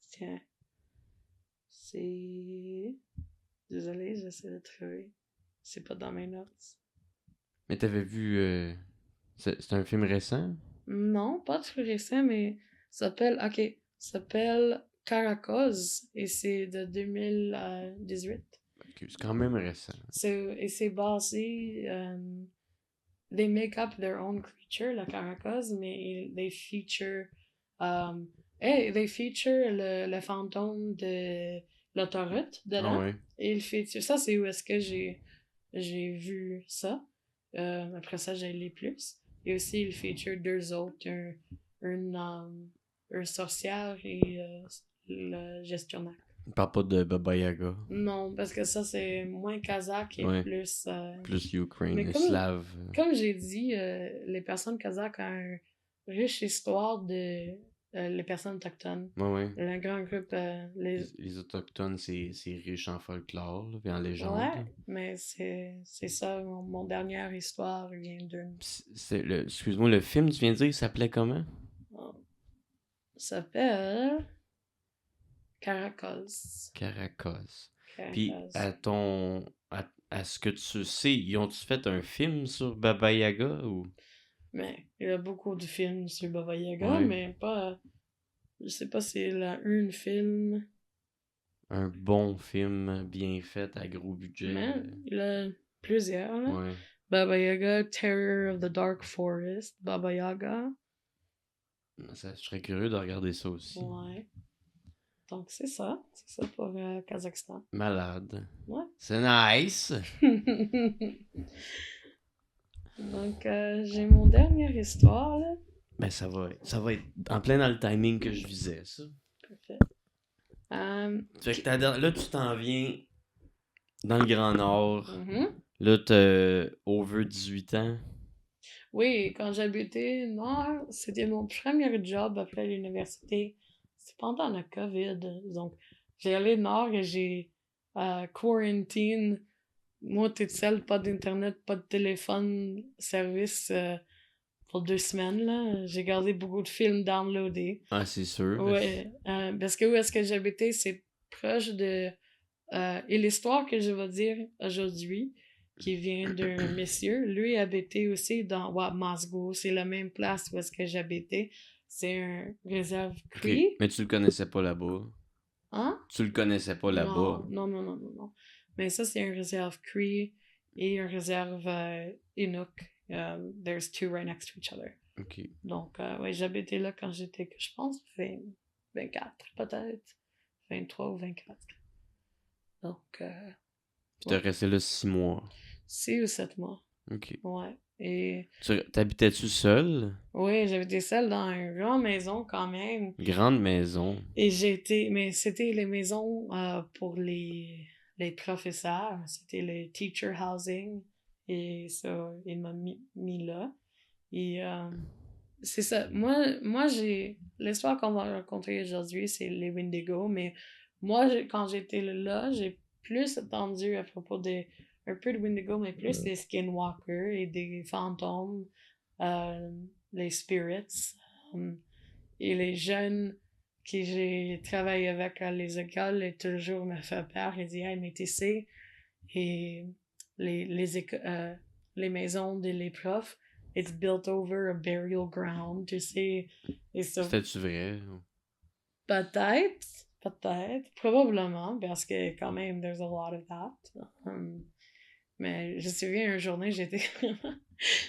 Tiens. C'est... Désolé, j'essaie de trouver. C'est pas dans mes notes. Mais t'avais vu... C'est un film récent? Non, pas très récent, mais ça s'appelle Caracos et c'est de 2018. Okay, c'est quand même récent. Et c'est basé... they make up their own creature, la Caracos, mais they feature... they feature le fantôme de l'autoroute dedans. Ouais. Et il feature... Ça, c'est où est-ce que j'ai vu ça. Après ça, j'ai lu plus. Et aussi, il feature deux autres, un sorcière et le gestionnaire. Il parle pas de Baba Yaga. Non, parce que ça, c'est moins kazakh et plus... plus Ukraine, slave. Comme j'ai dit, les personnes kazakhs ont une riche histoire de les personnes autochtones. Ouais. Un grand groupe... les autochtones, c'est riche en folklore, là, et en légende. Ouais, mais c'est ça, mon dernière histoire vient d'une... Excuse-moi, le film, tu viens de dire, il s'appelait comment? Ça s'appelle... Caracos. Puis, à ce que tu sais, ils ont-tu fait un film sur Baba Yaga ou... Mais il y a beaucoup de films sur Baba Yaga, mais pas... Je sais pas si c'est un film... Un bon film bien fait à gros budget. Mais il y a plusieurs, là. Ouais. Baba Yaga, Terror of the Dark Forest, Baba Yaga. Je serais curieux de regarder ça aussi. Ouais. Donc, c'est ça pour Kazakhstan. Malade. Ouais. C'est nice. Donc, j'ai mon dernière histoire, là. Ben, ça va être en plein dans le timing que je visais, ça. Parfait. Fait que là, tu t'en viens dans le Grand Nord. Mm-hmm. Là, t'as over 18 ans. Oui, quand j'habitais Nord, c'était mon premier job après l'université. C'était pendant la COVID. Donc, j'ai allé Nord et j'ai quarantine. Moi, toute seule, pas d'internet, pas de téléphone, service pour 2 semaines, là. J'ai gardé beaucoup de films downloadés. Ah, c'est sûr. Ouais, parce que où est-ce que j'habitais, c'est proche de Et l'histoire que je vais dire aujourd'hui, qui vient d'un monsieur, lui habitait aussi dans Masgo, c'est la même place où est-ce que j'habitais. C'est un réserve Ok, Cree. mais tu le connaissais pas là-bas. Hein? Tu le connaissais pas là-bas. Non. Mais ça, c'est un réserve Cree et un réserve Inuk. There's two right next to each other. Ok. Donc, ouais, j'habitais là quand j'étais, je pense, 24 peut-être. 23 ou 24. Donc, Puis t'as resté là 6 mois. 6 ou 7 mois. Ok. Ouais. Et T'habitais-tu seul? oui, j'habitais seule dans une grande maison quand même. Grande maison. Et mais c'était les maisons pour les professeurs. C'était le teacher housing. Et ça, il m'a mis là. Et c'est ça. Moi l'histoire qu'on va raconter aujourd'hui, c'est les Wendigo. Mais moi, quand j'étais là, j'ai plus entendu à propos un peu de Wendigo, mais plus des skinwalkers et des fantômes, euh, les spirits. Et les jeunes que j'ai travaillé avec à les écoles et toujours me fait peur. Ils disent, hey, mais tu sais, et les maisons les profs, it's built over a burial ground, tu sais. Et ça, C'était-tu vrai? peut-être, probablement, parce que quand même, there's a lot of that. Mais je me souviens, une journée, j'étais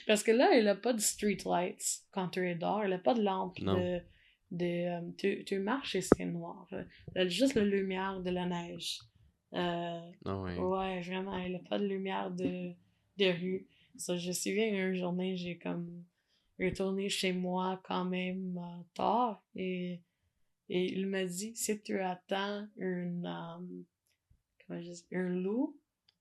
parce que là, il n'a pas de street lights quand tu es dehors. Il n'a pas de lampe Non. tu marches et c'est noir. Il a juste la lumière de la neige. Ah ouais. Ouais, vraiment, il n'a pas de lumière de rue. Ça, je me souviens, une journée, j'ai comme retourné chez moi quand même tard et il m'a dit, si tu attends un loup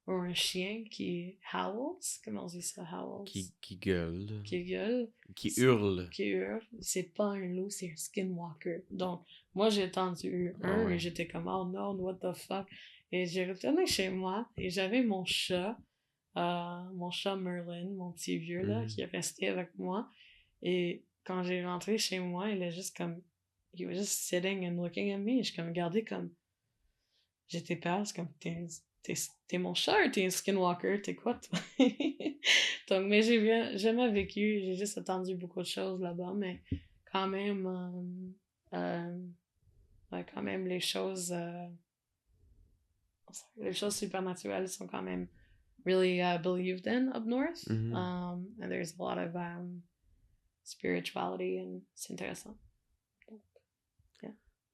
ou un chien qui howls, comment on dit ça, howls? Qui gueule. Qui gueule. Qui hurle. Qui hurle. C'est pas un loup, c'est un skinwalker. Donc, moi, j'ai entendu Ah et ouais. j'étais comme, oh non, what the fuck. Et j'ai retourné chez moi et j'avais mon chat Merlin, mon petit vieux, là, qui est resté avec moi. Et quand j'ai rentré chez moi, il est juste comme, he was just sitting and looking at me. Et je comme regardé comme, j'étais peur, c'est comme, t'es mon chat, t'es un skinwalker, t'es quoi, toi? Donc, mais j'ai jamais vécu, j'ai juste entendu beaucoup de choses là-bas, mais quand même, ouais, quand même, les choses supernaturelles sont quand même really believed in up north. And there's a lot of spirituality, and c'est intéressant.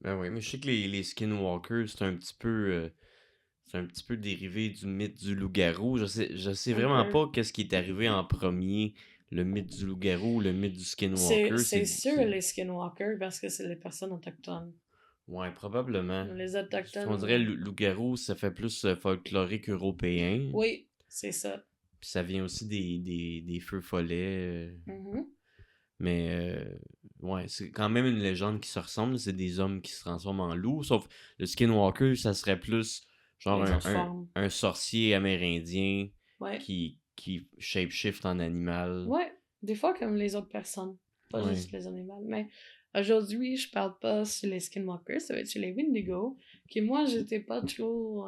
Ben oui, mais je sais que les skinwalkers, c'est un petit peu. C'est un petit peu dérivé du mythe du loup-garou. Je sais vraiment pas qu'est-ce qui est arrivé en premier, le mythe du loup-garou ou le mythe du skinwalker. C'est sûr les skinwalkers parce que c'est les personnes autochtones. Ouais, probablement. Les autochtones. On dirait loup-garou, ça fait plus folklorique européen. Oui, c'est ça. Puis ça vient aussi des feux follets. Mais ouais, c'est quand même une légende qui se ressemble. C'est des hommes qui se transforment en loups. Sauf le skinwalker, ça serait plus genre un sorcier amérindien qui shapeshift en animal. Ouais, des fois comme les autres personnes, pas juste les animaux. Mais aujourd'hui, je parle pas sur les skinwalkers, ça va être sur les Wendigo, qui moi, j'étais pas trop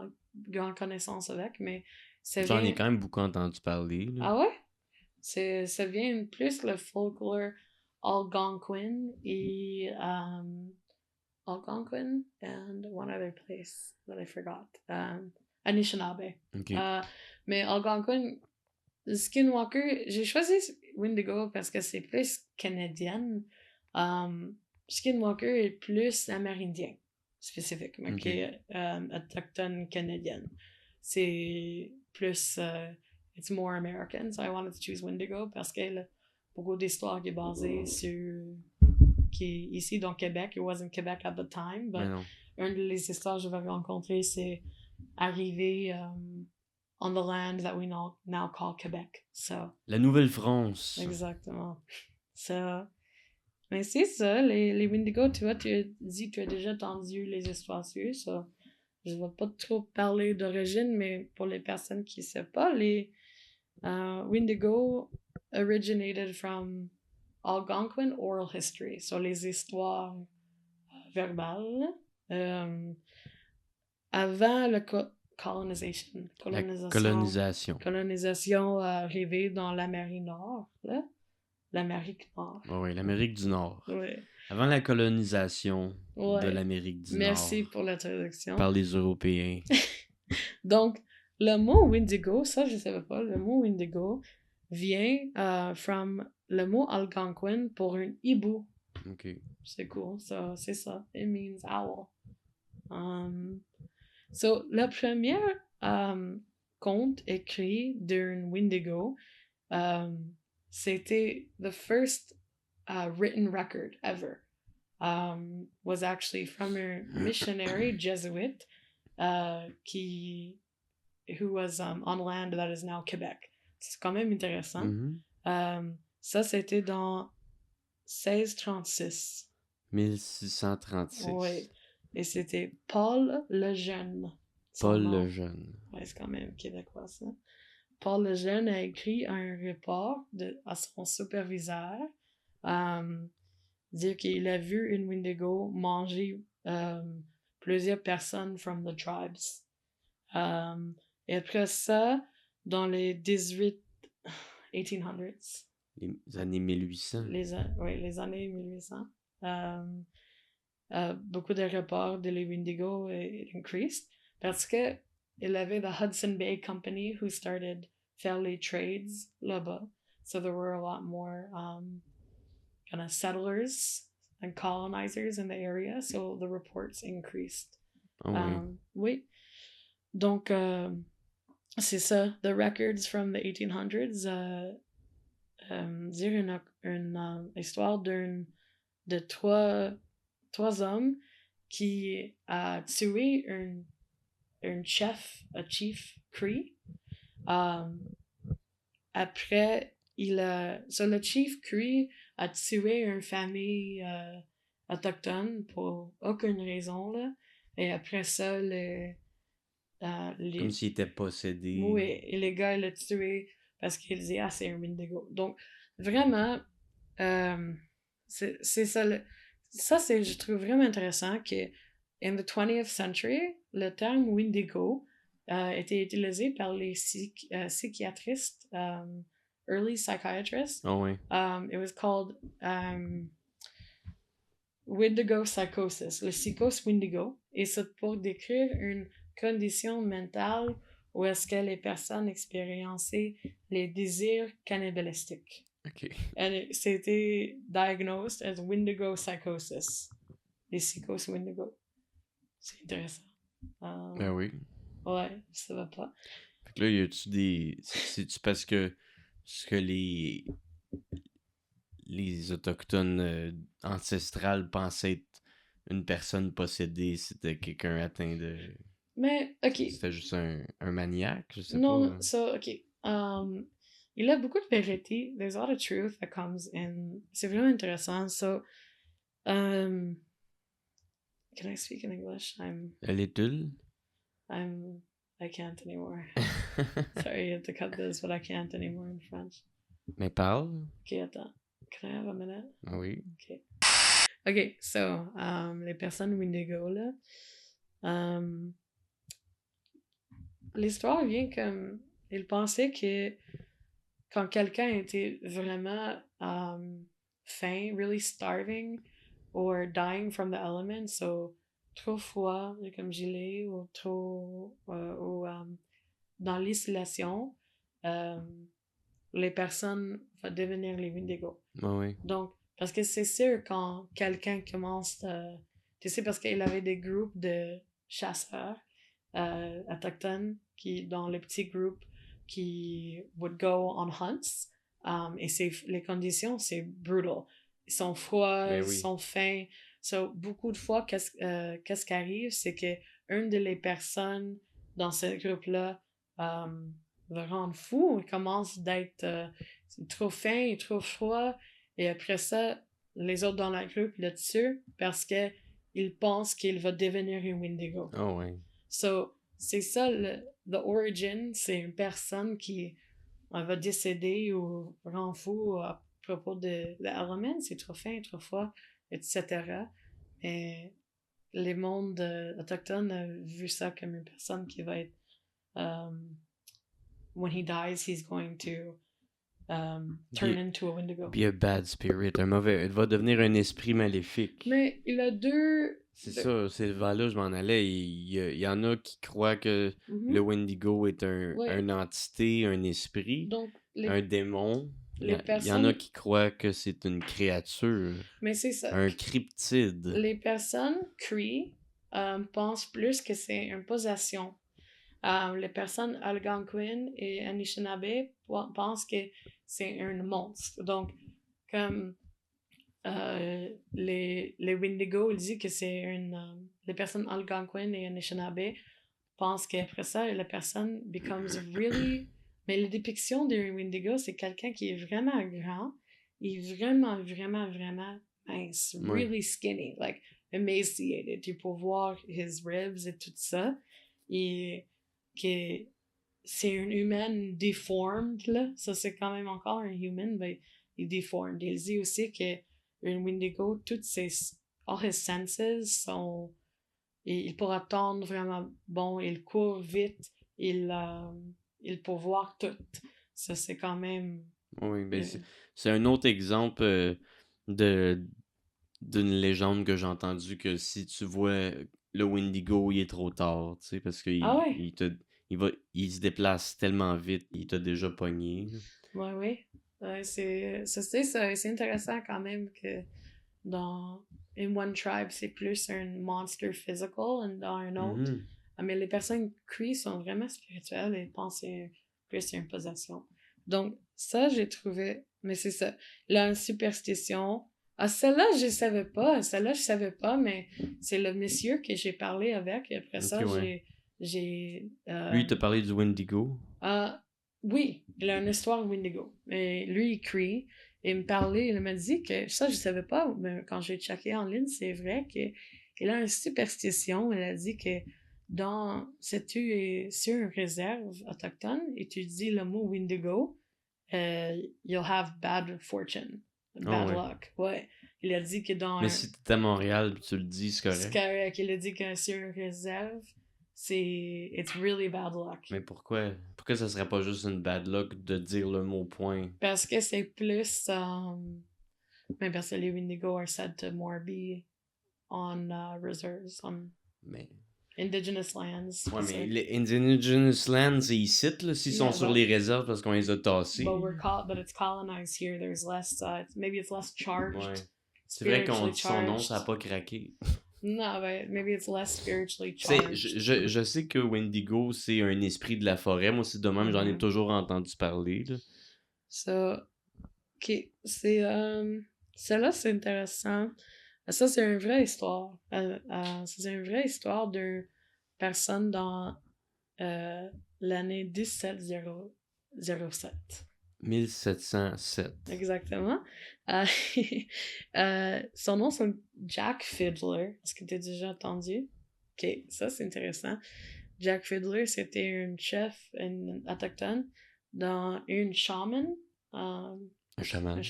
grande connaissance avec, mais J'en ai quand même beaucoup entendu parler. Là. Ah ouais? Ça vient plus le folklore Algonquin et Algonquin and one other place that I forgot. Anishinaabe. Okay. Mais Algonquin, Skinwalker, j'ai choisi Wendigo parce que c'est plus canadienne. Skinwalker est plus amérindien, spécifiquement, qui est autochtone canadienne. C'est plus, it's more American, so I wanted to choose Wendigo parce qu'elle a beaucoup d'histoires qui est basée sur, qui est ici dans Québec. It wasn't Quebec at the time, but une des histoires que je vais rencontrer, c'est arriver on the land that we now call Quebec. So, la Nouvelle-France. Exactement. So, mais c'est ça, les Wendigo, tu vois, tu as dit que tu as déjà entendu les histoires dessus, so, je ne vais pas trop parler d'origine, mais pour les personnes qui ne savent pas, les Wendigo originated from Algonquin oral history, so les histoires verbales. Avant colonization. La colonisation. Colonisation arrivée dans l'Amérique Nord, là. L'Amérique Nord. Oui, l'Amérique du Nord. Ouais. Avant la colonisation de Ouais. l'Amérique du Merci Nord pour la traduction. par les Européens. Donc, le mot Wendigo, ça je savais pas, le mot Wendigo vient from le mot Algonquin pour un hibou. OK. C'est cool, ça, c'est ça. It means owl. So, le premier conte écrit d'un Wendigo, c'était the first written record ever. Was actually from a missionary Jesuit who was on land that is now Quebec. C'est quand même intéressant. Ça, c'était dans 1636. 1636. Oui. Et c'était Paul le Jeune. Paul le Jeune. Ouais, c'est quand même québécois, ça. Paul le Jeune a écrit un report à son superviseur dire qu'il a vu une Wendigo manger plusieurs personnes from the tribes. Et après ça, dans les 1800s. Les années 1800. Oui, les années 1800. Beaucoup de reports de les Wendigo increased parce que il avait the Hudson Bay Company who started faire les trades là-bas. So there were a lot more kind of settlers and colonizers in the area, so the reports increased. Oh, oui. Oui. Donc, c'est ça. The records from the 1800s dire une histoire de trois hommes qui a tué un chief Cree. Après, le chief Cree a tué une famille autochtone pour aucune raison, là. Et après ça, comme s'il était possédé. Oui, et les gars, l'ont tué parce qu'ils disaient « Ah, c'est un Wendigo ». Donc, vraiment, c'est ça. Ça, je trouve vraiment intéressant que in the 20th century, le terme Wendigo était utilisé par les psychiatristes, early psychiatrists. Oh, oui. It was called Wendigo psychosis, le psychose Wendigo. Et c'est pour décrire une condition mentale où est-ce que les personnes expériençaient les désirs cannibalistiques. OK. Et c'était diagnosed as Wendigo psychosis. Les psychoses Wendigo. C'est intéressant. Ben oui. Ouais, ça va pas. Fait que là, y a-tu des... C'est-tu parce que ce que les autochtones ancestrales pensaient être une personne possédée, c'était quelqu'un atteint de... Mais, OK. C'était juste un maniaque, je sais non, pas. Ça, OK. Il y a beaucoup de vérité. There's a lot of truth that comes in. C'est vraiment intéressant. So, can I speak in English? A little? I can't anymore. Sorry, you have to cut this, but I can't anymore in French. Mais parle. OK, attends. Can I have a minute? Oui. OK. OK, so, les personnes Wendigo, là, l'histoire vient comme... Il pensait que quand quelqu'un était vraiment faim, really starving, or dying from the elements, so trop froid, comme gelé, ou trop... dans l'isolation, les personnes vont devenir les Wendigo. Oh, oui. Donc, parce que c'est sûr quand quelqu'un commence... tu sais, parce qu'il avait des groupes de chasseurs autochtones dans le petit groupe qui would go on hunts. Et les conditions, c'est brutal. Ils sont froids, Ben ils oui. sont fins. So, beaucoup de fois, qu'est-ce qui arrive, c'est que une des personnes dans ce groupe-là va rendre fou. Il commence d'être trop fin et trop froid. Et après ça, les autres dans le groupe le tuent parce qu'ils pensent qu'il va devenir un Wendigo. Oh, oui. So, c'est ça, the origin, c'est une personne qui va décéder ou rend fou à propos de l'élément, c'est trop fin, trop froid, etc. Et les mondes autochtones ont vu ça comme une personne qui va être um, when he dies, he's going to turn into a Wendigo. Be a bad spirit, il va devenir un esprit maléfique. Mais il a deux... C'est ça, c'est vers là je m'en allais. Il y en a qui croient que le Wendigo est une entité, un esprit, donc, un démon. Il y en personnes... a qui croient que c'est une créature, Mais c'est ça. un cryptide. Les personnes Cree pensent plus que c'est une possession. Les personnes Algonquin et Anishinaabe pensent que c'est un monstre. Donc, comme les Wendigo, ils disent que c'est une... les personnes Algonquin et Anishinaabe pensent qu'après ça, la personne becomes really... Mais la dépiction d'un Wendigo, c'est quelqu'un qui est vraiment grand, il est vraiment, vraiment, vraiment mince, really skinny, like emaciated. Tu peux voir his ribs et tout ça. Et que c'est un humain deformed, là. Ça, c'est quand même encore un human, mais il est deformed. Il dit aussi que un Wendigo, all his senses sont... Il pourra tendre vraiment bon, il court vite, il peut voir tout. Ça, c'est quand même... Oui, ben c'est un autre exemple d'une légende que j'ai entendue, que si tu vois le Wendigo, il est trop tard, tu sais, parce qu'il il se déplace tellement vite, il t'a déjà pogné. Oui. C'est intéressant quand même que dans In One Tribe, c'est plus un monster physical, et dans un autre. Mais les personnes Cree sont vraiment spirituelles et pensent plus à une possession. Donc, ça, j'ai trouvé... Mais c'est ça. Là, une superstition... celle-là, je savais pas, mais c'est le monsieur que j'ai parlé avec. Et après ça, j'ai... Lui, il t'a parlé du Wendigo? Oui, il a une histoire Wendigo. Et lui, il Cree. Il me parlait, il m'a dit que... Ça, je savais pas, mais quand j'ai checké en ligne, c'est vrai qu'il a une superstition. Il a dit que si tu es sur une réserve autochtone et tu dis le mot Wendigo, you'll have bad fortune, bad luck. Ouais. Il a dit que Mais si t'es à Montréal et tu le dis, c'est correct. C'est correct. Il a dit que sur une réserve, it's really bad luck. Mais pourquoi ça serait pas juste une bad luck de dire le mot point? Parce que c'est plus... mais parce que les Wendigo are said to more be on reserves, on indigenous lands. Ouais, mais les indigenous lands, c'est ici, là, s'ils sont sur les réserves parce qu'on les a tassés. But it's colonized here. There's less... maybe it's less charged. Ouais. C'est vrai qu'on dit son nom, ça n'a pas craqué. Non, but maybe it's less spiritually charged. Je sais que Wendigo, c'est un esprit de la forêt. Moi, c'est de même, j'en ai toujours entendu parler. Là. Ok, celle-là, c'est intéressant. Ça, c'est une vraie histoire. C'est une vraie histoire d'une personne dans l'année 1707. 1707. Exactement. Son nom, c'est Jack Fiddler. Est-ce que tu as déjà entendu? Ok, ça, c'est intéressant. Jack Fiddler, c'était un chef autochtone dans une shaman. Un chaman.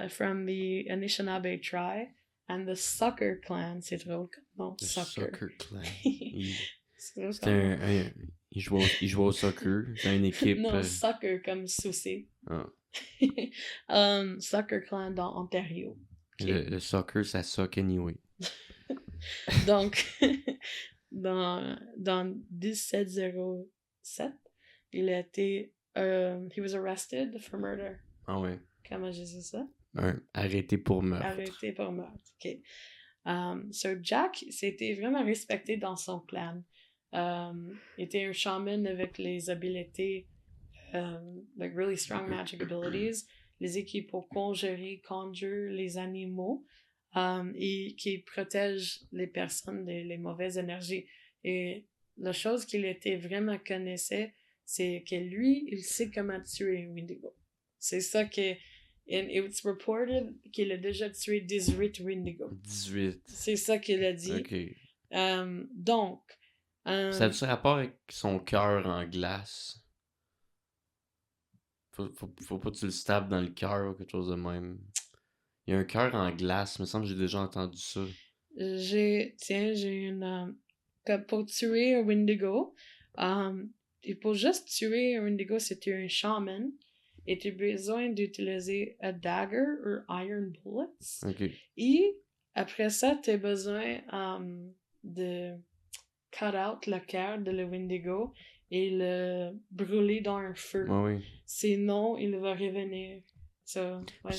From the Anishinaabe tribe and the Sucker Clan. C'est drôle comme nom. Sucker Clan. Il joue au soccer. C'est une équipe. Non, soccer comme souci. Sucker Clan dans Ontario. Okay. Le soccer, ça suck anyway. Donc, dans 1707, il a été... he was arrested for murder. Ah ouais. Comment je dis ça? Arrêté pour meurtre. Arrêté pour meurtre, ok. So Jack, c'était vraiment respecté dans son clan. Il était un shaman avec les habiletés, like really strong magic abilities, les équipes pour conjure les animaux, et qui protège les personnes des mauvaises énergies. Et la chose qu'il était vraiment connaissait, c'est que lui, il sait comment tuer un Wendigo. C'est ça que... And it's reported qu'il a déjà tué 18 Wendigo. 18. C'est ça qu'il a dit. OK. Donc... ça a-tu rapport avec son cœur en glace? Faut pas que tu le stabs dans le cœur ou quelque chose de même. Il y a un cœur en glace, il me semble que j'ai déjà entendu ça. J'ai une... pour tuer un Wendigo, Et pour juste tuer un Wendigo, si tu es un shaman, et tu as besoin d'utiliser a dagger ou iron bullets. Ok. Et après ça, tu as besoin de cut out le cœur de le Wendigo et le brûler dans un feu. Ouais, oui. Sinon, il va revenir. So, Puis ouais.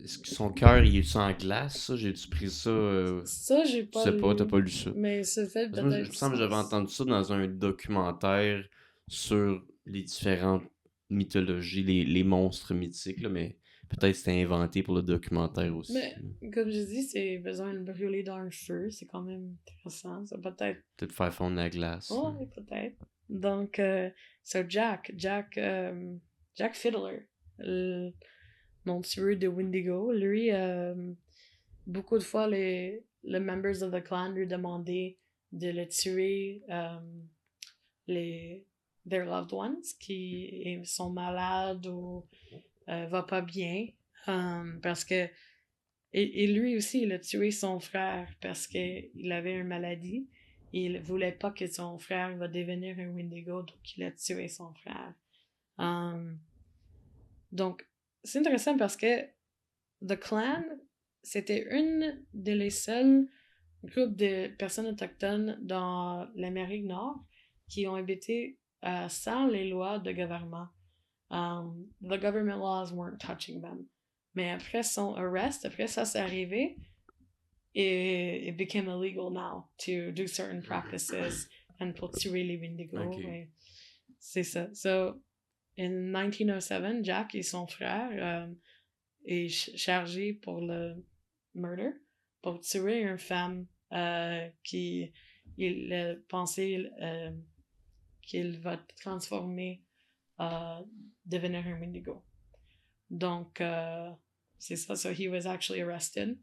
est-ce que son cœur, il est en glace, ça? J'ai-tu pris ça? Ça, j'ai Je pas sais pas, t'as lu. pas lu ça. Mais ça fait Parce que moi, il peut-être me semble que j'avais sens. entendu ça dans un documentaire sur les différentes mythologies, les monstres mythiques, là, mais peut-être c'était inventé pour le documentaire aussi. Mais, comme je dis, c'est besoin de brûler dans un feu. C'est quand même intéressant. Ça peut-être. Peut-être faire fondre la glace. Oh, oui, peut-être. Donc, so Jack Fiddler, le mon tueur de Wendigo, lui, beaucoup de fois, les members of the clan lui demandaient de le tuer les their loved ones qui sont malades ou va pas bien. Parce que et lui aussi, il a tué son frère parce qu'il avait une maladie. Il voulait pas que son frère va devenir un Wendigo, donc il a tué son frère. Donc, c'est intéressant parce que The Clan, c'était une des seuls groupes de personnes autochtones dans l'Amérique Nord qui ont habité sans les lois de gouvernement. The government laws weren't touching them. Mais après son arrest, après ça s'est arrivé, it became illegal now to do certain practices and pour tuer les Wendigo. Okay. C'est ça. So, in 1907, Jack et son frère est chargé pour le murder, pour tuer une femme qui il pensait qu'il va transformer, devenir un Wendigo. Donc, c'est ça. So he was actually arrested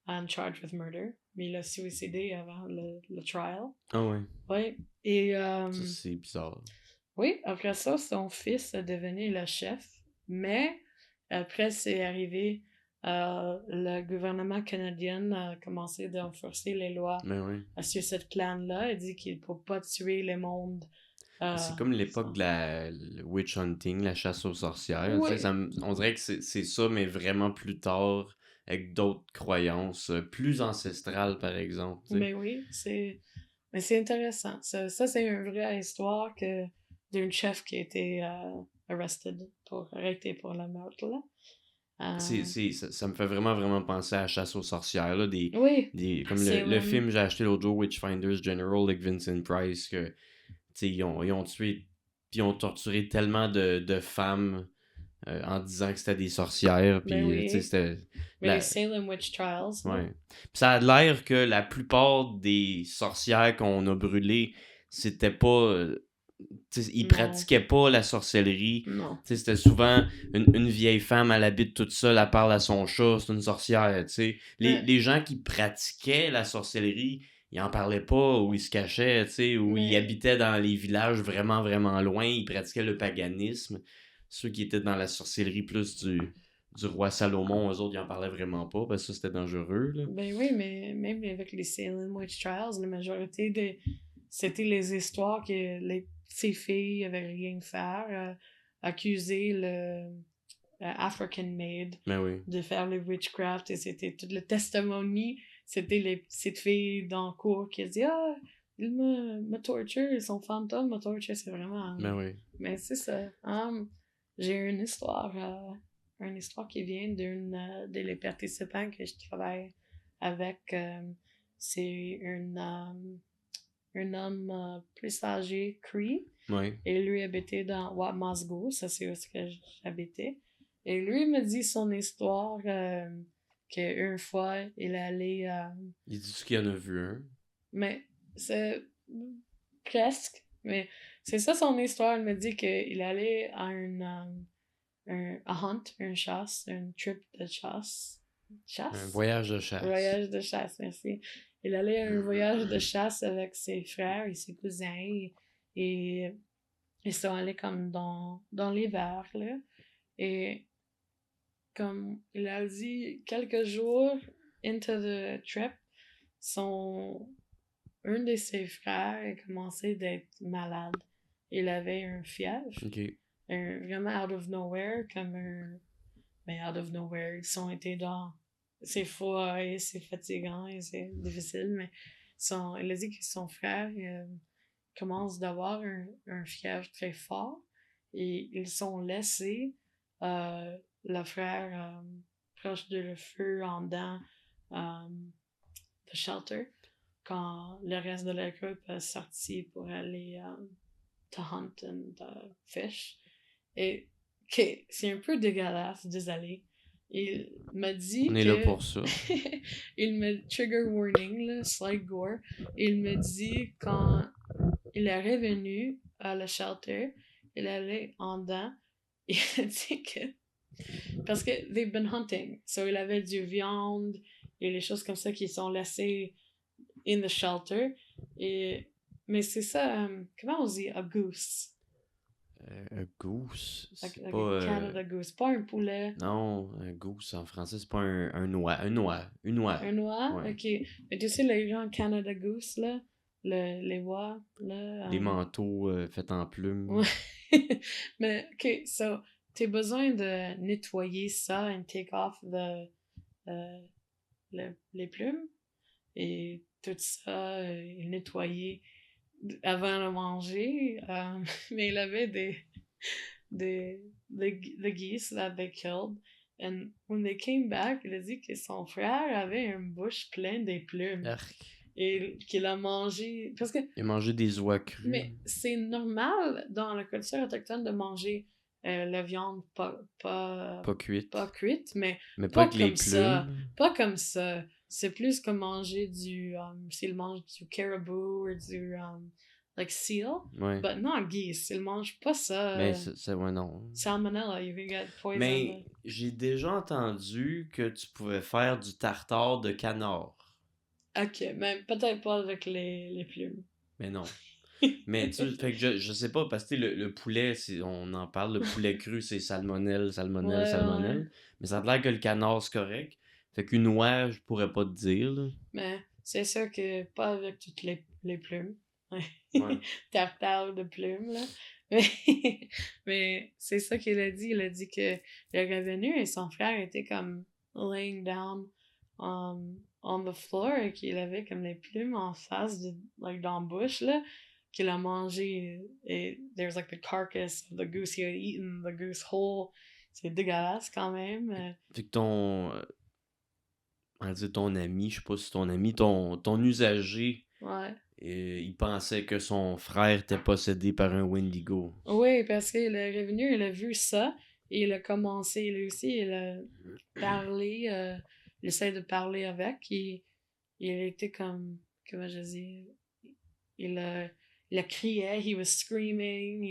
and charged with murder. Mais il a suicidé avant le trial. Ah ouais. Oui. Et. Ça, c'est bizarre. Oui, après ça, son fils est devenu le chef. Mais après, c'est arrivé. Le gouvernement canadien a commencé à enforcer les lois sur cette clan-là. Il dit qu'il ne peut pas tuer le monde. C'est comme l'époque de le witch hunting, la chasse aux sorcières. Oui. On dirait que c'est ça, mais vraiment plus tard, avec d'autres croyances, plus ancestrales, par exemple. T'sais. Mais oui, mais c'est intéressant. Ça c'est une vraie histoire d'un chef qui a été arrêté pour le meurtre. Là. Ça me fait vraiment, vraiment penser à la chasse aux sorcières. Là, comme le film que j'ai acheté l'autre jour, Witchfinders General, avec Vincent Price, que ils ont tué puis ils ont torturé tellement de femmes en disant que c'était des sorcières. Puis, c'était. Les Salem Witch Trials. Ouais. Puis ça a l'air que la plupart des sorcières qu'on a brûlées, c'était pas. Ils pratiquaient pas la sorcellerie. Non. C'était souvent une vieille femme, elle habite toute seule, elle parle à son chat, c'est une sorcière. Les gens qui pratiquaient la sorcellerie, ils en parlaient pas, ou ils se cachaient, ou ils habitaient dans les villages vraiment, vraiment loin, ils pratiquaient le paganisme. Ceux qui étaient dans la sorcellerie plus du roi Salomon, eux autres, ils en parlaient vraiment pas, parce que ça, c'était dangereux. Là. Ben oui, mais même avec les Salem Witch Trials, la majorité c'était les histoires que ces filles avaient rien à faire, accuser le African Maid de faire le witchcraft, et c'était tout le testimony, c'était les petites filles dans le cours qui disaient « Ah, il me torture, son fantôme me torture », c'est vraiment... Mais c'est ça. J'ai une histoire qui vient d'une des participants que je travaille avec. C'est un homme plus âgé, Cree. Et lui habitait dans Wamasgo, ça c'est où j'habitais. Et lui me dit son histoire qu'une fois, il allait... Il dit qu'il en a vu un. Mais c'est presque. Mais c'est ça son histoire. Il me dit qu'il allait à un hunt, une chasse, un trip de chasse. Un voyage de chasse. Voyage de chasse, merci. Il allait à un voyage de chasse avec ses frères et ses cousins et ils sont allés comme dans l'hiver, là. Et comme il a dit, quelques jours into the trip, un de ses frères a commencé d'être malade. Il avait un fièvre, Ok. vraiment out of nowhere, mais out of nowhere, ils ont été dans... C'est froid et c'est fatigant et c'est difficile, mais il a dit que son frère commence d'avoir un fièvre très fort et ils sont laissés le frère proche de le feu en dedans de shelter quand le reste de la groupe est sorti pour aller to hunt and fish. Et ok, c'est un peu dégueulasse, désolé. Il m'a dit On est là pour ça. il me trigger warning, là, slight gore. Il me dit quand il est revenu à la shelter, il allait en dedans. Il a dit que parce que they've been hunting, so il avait du viande et les choses comme ça qui sont laissées in the shelter. Mais c'est ça, comment on dit a goose? Un goose, c'est Like pas... a Canada goose, pas un poulet. Non, un goose en français, c'est pas un noix. Une noix. Un oie? Ouais. Ok. Mais tu sais, les gens Canada goose, là, les oies, là. Des manteaux faits en plumes. Ouais. Mais, ok, so, t'as besoin de nettoyer ça and take off les plumes et tout ça, nettoyer avant de manger. Mais il avait the geese that they killed. And when they came back, il a dit que son frère avait une bouche pleine de plumes. Arc. Et qu'il a mangé. Parce que. Il a mangé des oies crues. Mais c'est normal dans la culture autochtone de manger la viande pas cuite, mais pas pas que les comme ça. plumes. Pas comme ça. C'est plus comme manger s'il mange du caribou ou du like seal. Ouais. But not geese. Il mange pas ça. Mais c'est ouais, non. Salmonella, you can get poison. Mais j'ai déjà entendu que tu pouvais faire du tartare de canard. Ok, mais peut-être pas avec les plumes. Mais non. Mais tu fait que je sais pas, parce que le poulet, on en parle, le poulet cru, c'est salmonelle. Ouais. Mais ça a l'air que le canard, c'est correct. Fait qu'une oie, je pourrais pas te dire, là. Mais c'est sûr que pas avec toutes les plumes. Ouais. Tartare de plumes, là. Mais c'est ça qu'il a dit. Il a dit que il est revenu et son frère était comme laying down on the floor et qu'il avait comme les plumes en face, like dans la bouche, là, qu'il a mangé. Et there's like the carcass of the goose. He had eaten the goose whole. C'est dégueulasse quand même. Fait que on va dire ton ami, je sais pas si ton ami, ton usager, Ouais. il pensait que son frère était possédé par un Wendigo. Oui, parce qu'il est revenu, il a vu ça, et il a commencé, lui aussi, il a parlé, il essaie de parler avec, il était comme, comment je dis, il a crié, he was screaming,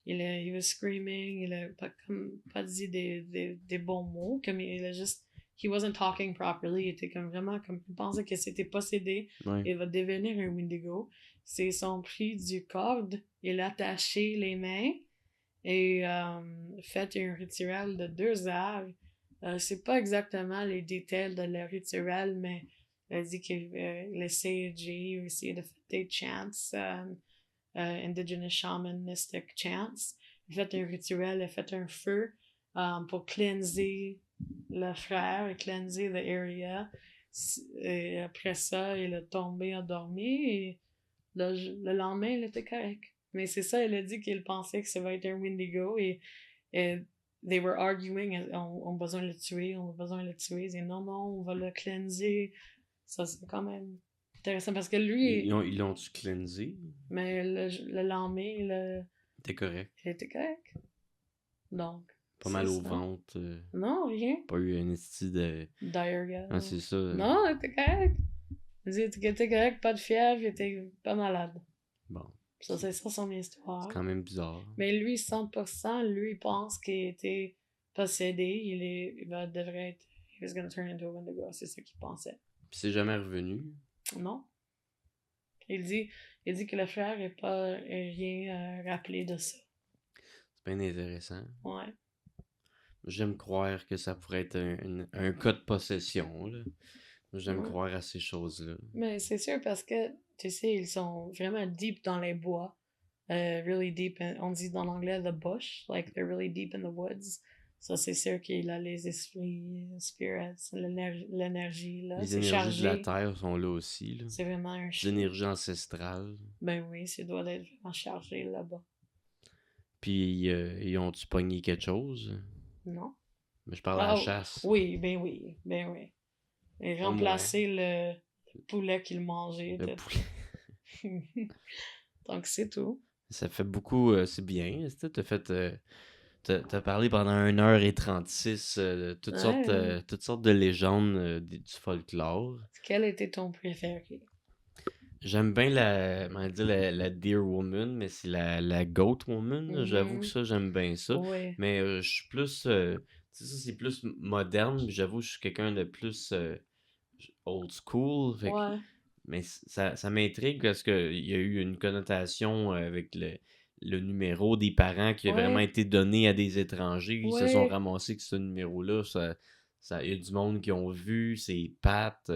he was screaming, il a pas dit des bons mots, comme il a juste, he wasn't talking properly, il était comme vraiment, comme, il pensait que c'était possédé, Ouais. il va devenir un Wendigo. C'est son pris du corde, il a attaché les mains et fait un rituel de 2 heures. C'est pas exactement les détails de le rituel, mais il a dit qu'il essayait de faire des chants, indigenous shamanistic chants. Il a fait un rituel, il a fait un feu pour cleanser le frère et cleanser the area. Et après ça, il est tombé endormi et le lendemain, il était correct. Mais c'est ça, il a dit qu'il pensait que ça va être un Wendigo et they were arguing, on a besoin de le tuer, on a besoin de le tuer. Ils disaient non, on va le cleanser. Ça, c'est quand même intéressant parce que lui. Ils l'ont-tu cleansé? Mais le lendemain, il était correct. Il était correct. Donc. Pas mal au ventre. Non, rien. Pas eu un esti de. Diarrhea. Ah, c'est ça. Non, il était correct. Il était correct, pas de fièvre, il était pas malade. Bon. Ça, c'est ça son histoire. C'est quand même bizarre. Mais lui, 100%, lui, pense qu'il était possédé. Devrait être. He was gonna turn into a Wendigo. C'est ça qu'il pensait. Puis c'est jamais revenu? Non. Il dit que le frère n'est pas rien rappelé de ça. C'est bien intéressant. Ouais. J'aime croire que ça pourrait être un cas de possession, là. J'aime Ouais. croire à ces choses-là. Mais c'est sûr parce que, tu sais, ils sont vraiment deep dans les bois. Really deep, on dit dans l'anglais the bush, like they're really deep in the woods. Ça, c'est sûr qu'il a les esprits, spirits, l'énergie, là. Les C'est énergies de la chargé. Terre sont là aussi, là. C'est vraiment un Les énergies ancestrales. Ben oui, ça doit être vraiment chargé là-bas. Puis, ils ont-tu pogné quelque chose? Non? Mais je parle à la chasse. Oui, ben oui, ben oui. Et remplacer le poulet qu'il mangeait. Le poulet. Donc, c'est tout. Ça fait beaucoup... c'est bien. T'as fait... T'as parlé pendant 1h36 de toutes sortes de légendes du folklore. Quel était ton préféré? J'aime bien la Deer Woman, mais c'est la Goat Woman. J'avoue que ça, j'aime bien ça. Oui. Mais je suis plus... tu sais, ça, c'est plus moderne. Puis j'avoue, je suis quelqu'un de plus old school. Fait que- Ouais. mais ça m'intrigue parce qu'il y a eu une connotation avec le numéro des parents qui a Ouais. vraiment été donné à des étrangers. Ils se Ouais. sont ramassés que ce numéro-là. Il y a du monde qui ont vu ses pattes.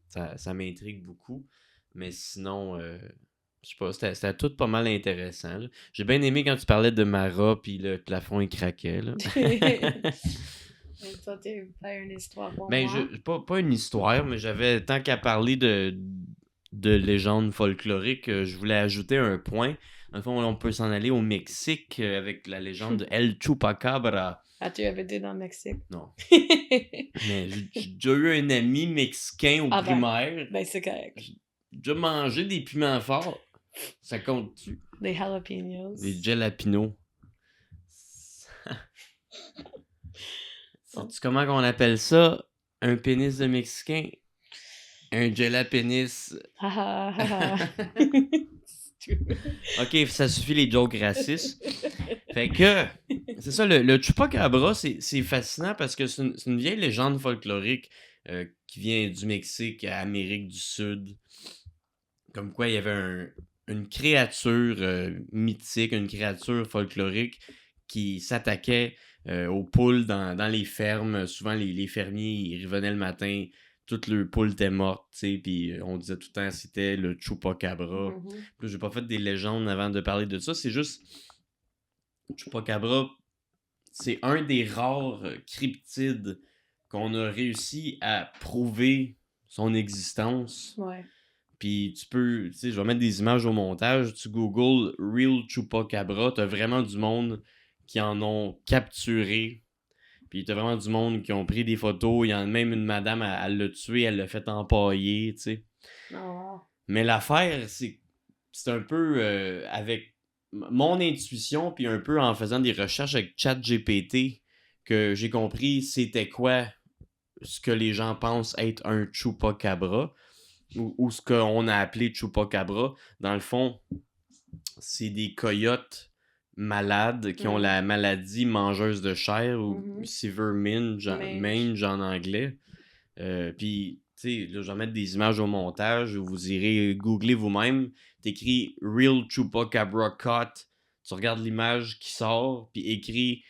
Ça m'intrigue beaucoup. Mais sinon, je sais pas, c'était tout pas mal intéressant. Là. J'ai bien aimé quand tu parlais de Mara puis le plafond il craquait. Là. Et toi, t'as fait une histoire pour Ben, moi? pas une histoire, mais j'avais tant qu'à parler de légendes folkloriques, je voulais ajouter un point. Dans le fond, on peut s'en aller au Mexique avec la légende de El Chupacabra. Ah, tu avais été dans le Mexique? Non. Mais j'ai déjà eu un ami mexicain au primaire. Ben, c'est correct. J'ai déjà mangé des piments forts. Ça compte-tu? Des jalapenos. Des jalapenos. Sais-tu comment qu'on appelle ça? Un pénis de Mexicain? Un jalapénis. Ok, ça suffit les jokes racistes. Fait que, c'est ça, le Chupacabra, c'est fascinant parce que c'est une vieille légende folklorique qui vient du Mexique à Amérique du Sud. Comme quoi, il y avait une créature mythique, une créature folklorique qui s'attaquait aux poules dans les fermes. Souvent, les fermiers, ils revenaient le matin, toutes leurs poules étaient mortes, tu sais, puis on disait tout le temps c'était le Chupacabra. Puis j'ai pas fait des légendes avant de parler de ça, c'est juste Chupacabra, c'est un des rares cryptides qu'on a réussi à prouver son existence. Ouais. Puis tu peux, tu sais, je vais mettre des images au montage, tu googles Real Chupacabra, t'as vraiment du monde qui en ont capturé. Puis t'as vraiment du monde qui ont pris des photos. Il y en a même une madame, elle l'a tué, elle l'a fait empailler, tu sais. Oh, wow. Mais l'affaire, c'est un peu avec mon intuition, puis un peu en faisant des recherches avec ChatGPT, que j'ai compris c'était quoi ce que les gens pensent être un Chupacabra, ou ce qu'on a appelé Chupacabra. Dans le fond, c'est des coyotes malades qui ont la maladie mangeuse de chair ou Silver Mange en anglais. Puis, tu sais, je vais mettre des images au montage où vous irez googler vous-même. T'écris Real Chupacabra Cut. Tu regardes l'image qui sort, puis écris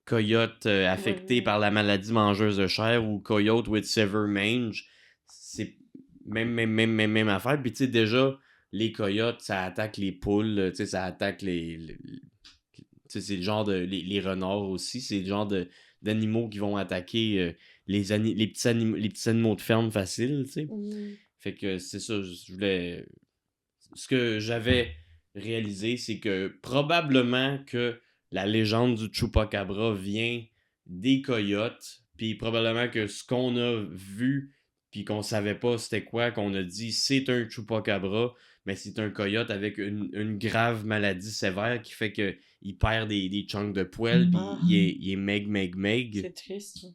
coyote affecté par la maladie mangeuse de chair ou coyote with Silver Mange. C'est même affaire. Puis, tu sais, déjà, les coyotes, ça attaque les poules, tu sais, ça attaque tu sais, c'est le genre de... Les renards aussi, c'est le genre d'animaux qui vont attaquer les petits animaux de ferme faciles, tu sais. Fait que c'est ça, je voulais... Ce que j'avais réalisé, c'est que probablement que la légende du Chupacabra vient des coyotes, puis probablement que ce qu'on a vu puis qu'on savait pas c'était quoi, qu'on a dit c'est un Chupacabra, mais c'est un coyote avec une grave maladie sévère qui fait qu'il perd des chunks de poils, puis il est meg. C'est triste.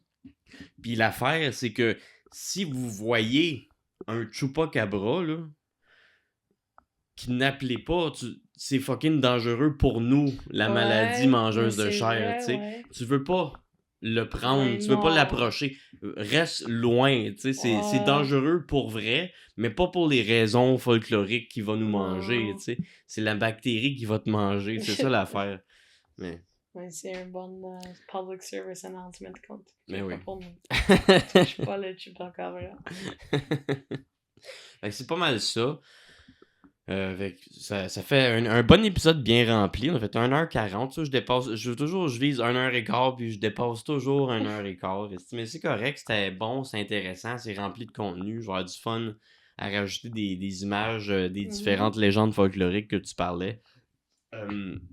Puis l'affaire, c'est que si vous voyez un Chupacabra, là, kidnappez pas, c'est fucking dangereux pour nous, la maladie mangeuse de chair, tu sais. Ouais. Tu veux pas le prendre, tu veux pas l'approcher. Reste loin, tu sais, c'est dangereux pour vrai, mais pas pour les raisons folkloriques qui va nous manger, tu sais. C'est la bactérie qui va te manger, c'est ça l'affaire. Mais Ouais, c'est un bon public service announcement compte. Mais oui. Pour moi. Je suis pas le chupacabra. Fait que c'est pas mal ça. Ça fait un bon épisode bien rempli. On a fait 1h40. Ça, je vise 1h15 puis je dépasse toujours 1h15. Mais c'est correct, c'était bon, c'est intéressant, c'est rempli de contenu. Je vais avoir du fun à rajouter des images des différentes légendes folkloriques que tu parlais.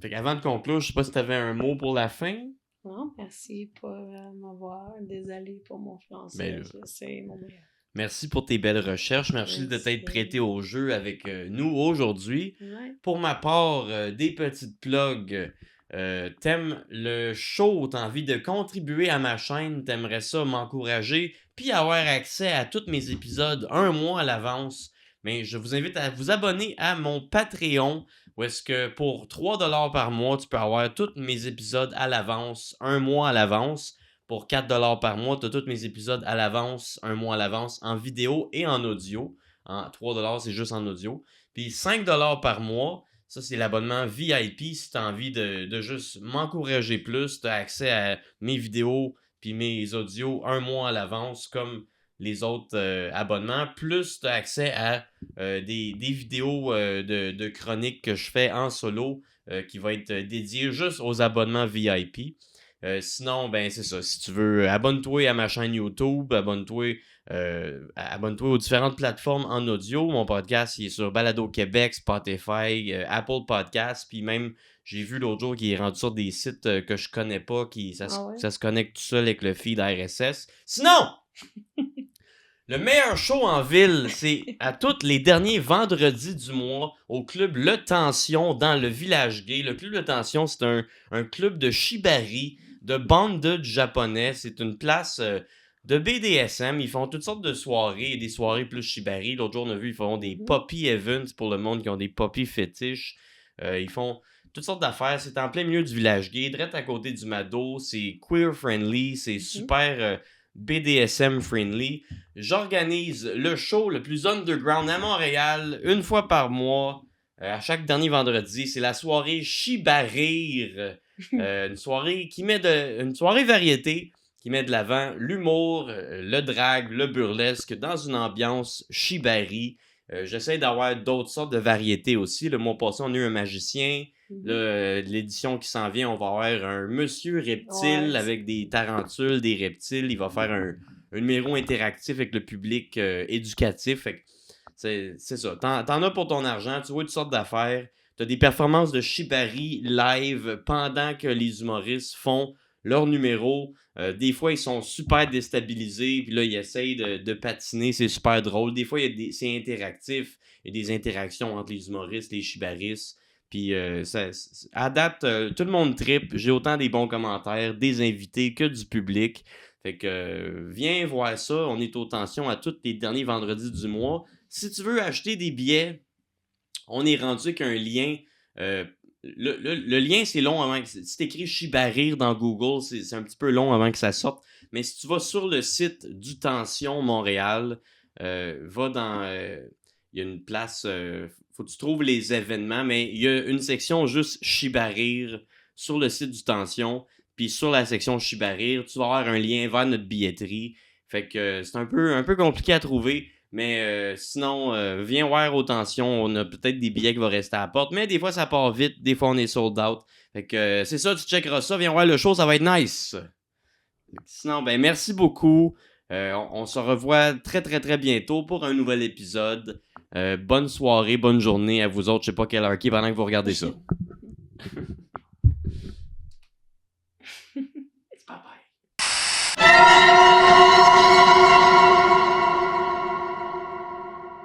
Fait qu'avant de conclure, je sais pas si tu avais un mot pour la fin. Non, merci pour m'avoir. Désolé pour mon français. C'est mon meilleur. Merci pour tes belles recherches. Merci de t'être prêté au jeu avec nous aujourd'hui. Ouais. Pour ma part, des petites plugs. T'aimes le show, t'as envie de contribuer à ma chaîne, t'aimerais ça m'encourager, puis avoir accès à tous mes épisodes un mois à l'avance. Mais je vous invite à vous abonner à mon Patreon, où est-ce que pour 3$ par mois, tu peux avoir tous mes épisodes à l'avance, un mois à l'avance. Pour 4$ par mois, tu as tous mes épisodes à l'avance, un mois à l'avance, en vidéo et en audio. 3$, c'est juste en audio. Puis 5$ par mois, ça c'est l'abonnement VIP. Si tu as envie de juste m'encourager plus, tu as accès à mes vidéos puis mes audios un mois à l'avance, comme les autres abonnements. Plus tu as accès à des vidéos de chroniques que je fais en solo qui va être dédiées juste aux abonnements VIP. Sinon, ben c'est ça. Si tu veux, abonne-toi à ma chaîne YouTube, abonne-toi aux différentes plateformes en audio. Mon podcast, il est sur Balado Québec, Spotify, Apple Podcasts, puis même, j'ai vu l'autre jour qu'il est rendu sur des sites que je connais pas, ça se connecte tout seul avec le feed RSS. Sinon! Le meilleur show en ville, c'est à tous les derniers vendredis du mois au club Le Tension dans le village gay. Le club Le Tension, c'est un club de shibari, de bondage japonais. C'est une place de BDSM. Ils font toutes sortes de soirées, des soirées plus shibari. L'autre jour, on a vu, ils font des poppy events pour le monde qui ont des poppy fétiches. Ils font toutes sortes d'affaires. C'est en plein milieu du village gay, direct à côté du Mado. C'est queer friendly, c'est super... BDSM friendly. J'organise le show le plus underground à Montréal une fois par mois, à chaque dernier vendredi. C'est la soirée Chibarir. Une soirée une soirée variété qui met de l'avant l'humour, le drag, le burlesque dans une ambiance shibari. J'essaie d'avoir d'autres sortes de variétés aussi. Le mois passé, on a eu un magicien. L'édition qui s'en vient, on va avoir un monsieur reptile avec des tarentules, des reptiles. Il va faire un numéro interactif avec le public éducatif. Fait que c'est ça. T'en as pour ton argent. Tu vois toutes sortes d'affaires. T'as des performances de shibari live pendant que les humoristes font leur numéro. Des fois, ils sont super déstabilisés. Puis là, ils essayent de patiner. C'est super drôle. Des fois, c'est interactif. Il y a des interactions entre les humoristes et les shibaristes. Puis à date, tout le monde trippe. J'ai autant des bons commentaires, des invités que du public. Fait que viens voir ça. On est aux tensions à tous les derniers vendredis du mois. Si tu veux acheter des billets, on est rendu avec un lien. Le lien, c'est long avant que... Si tu écris Chibarir dans Google, c'est un petit peu long avant que ça sorte. Mais si tu vas sur le site du Tension Montréal, va dans... il y a une place... faut que tu trouves les événements, mais il y a une section juste Chibarir sur le site du Tension. Puis sur la section Chibarir, tu vas avoir un lien vers notre billetterie. Fait que c'est un peu compliqué à trouver. Mais sinon, viens voir aux tensions. On a peut-être des billets qui vont rester à la porte. Mais des fois, ça part vite. Des fois, on est sold out. Fait que c'est ça, tu checkeras ça. Viens voir le show, ça va être nice. Sinon, ben merci beaucoup. On se revoit très, très, très bientôt pour un nouvel épisode. Bonne soirée, bonne journée à vous autres. Je sais pas quelle heure qui est pendant que vous regardez ça. Bye bye.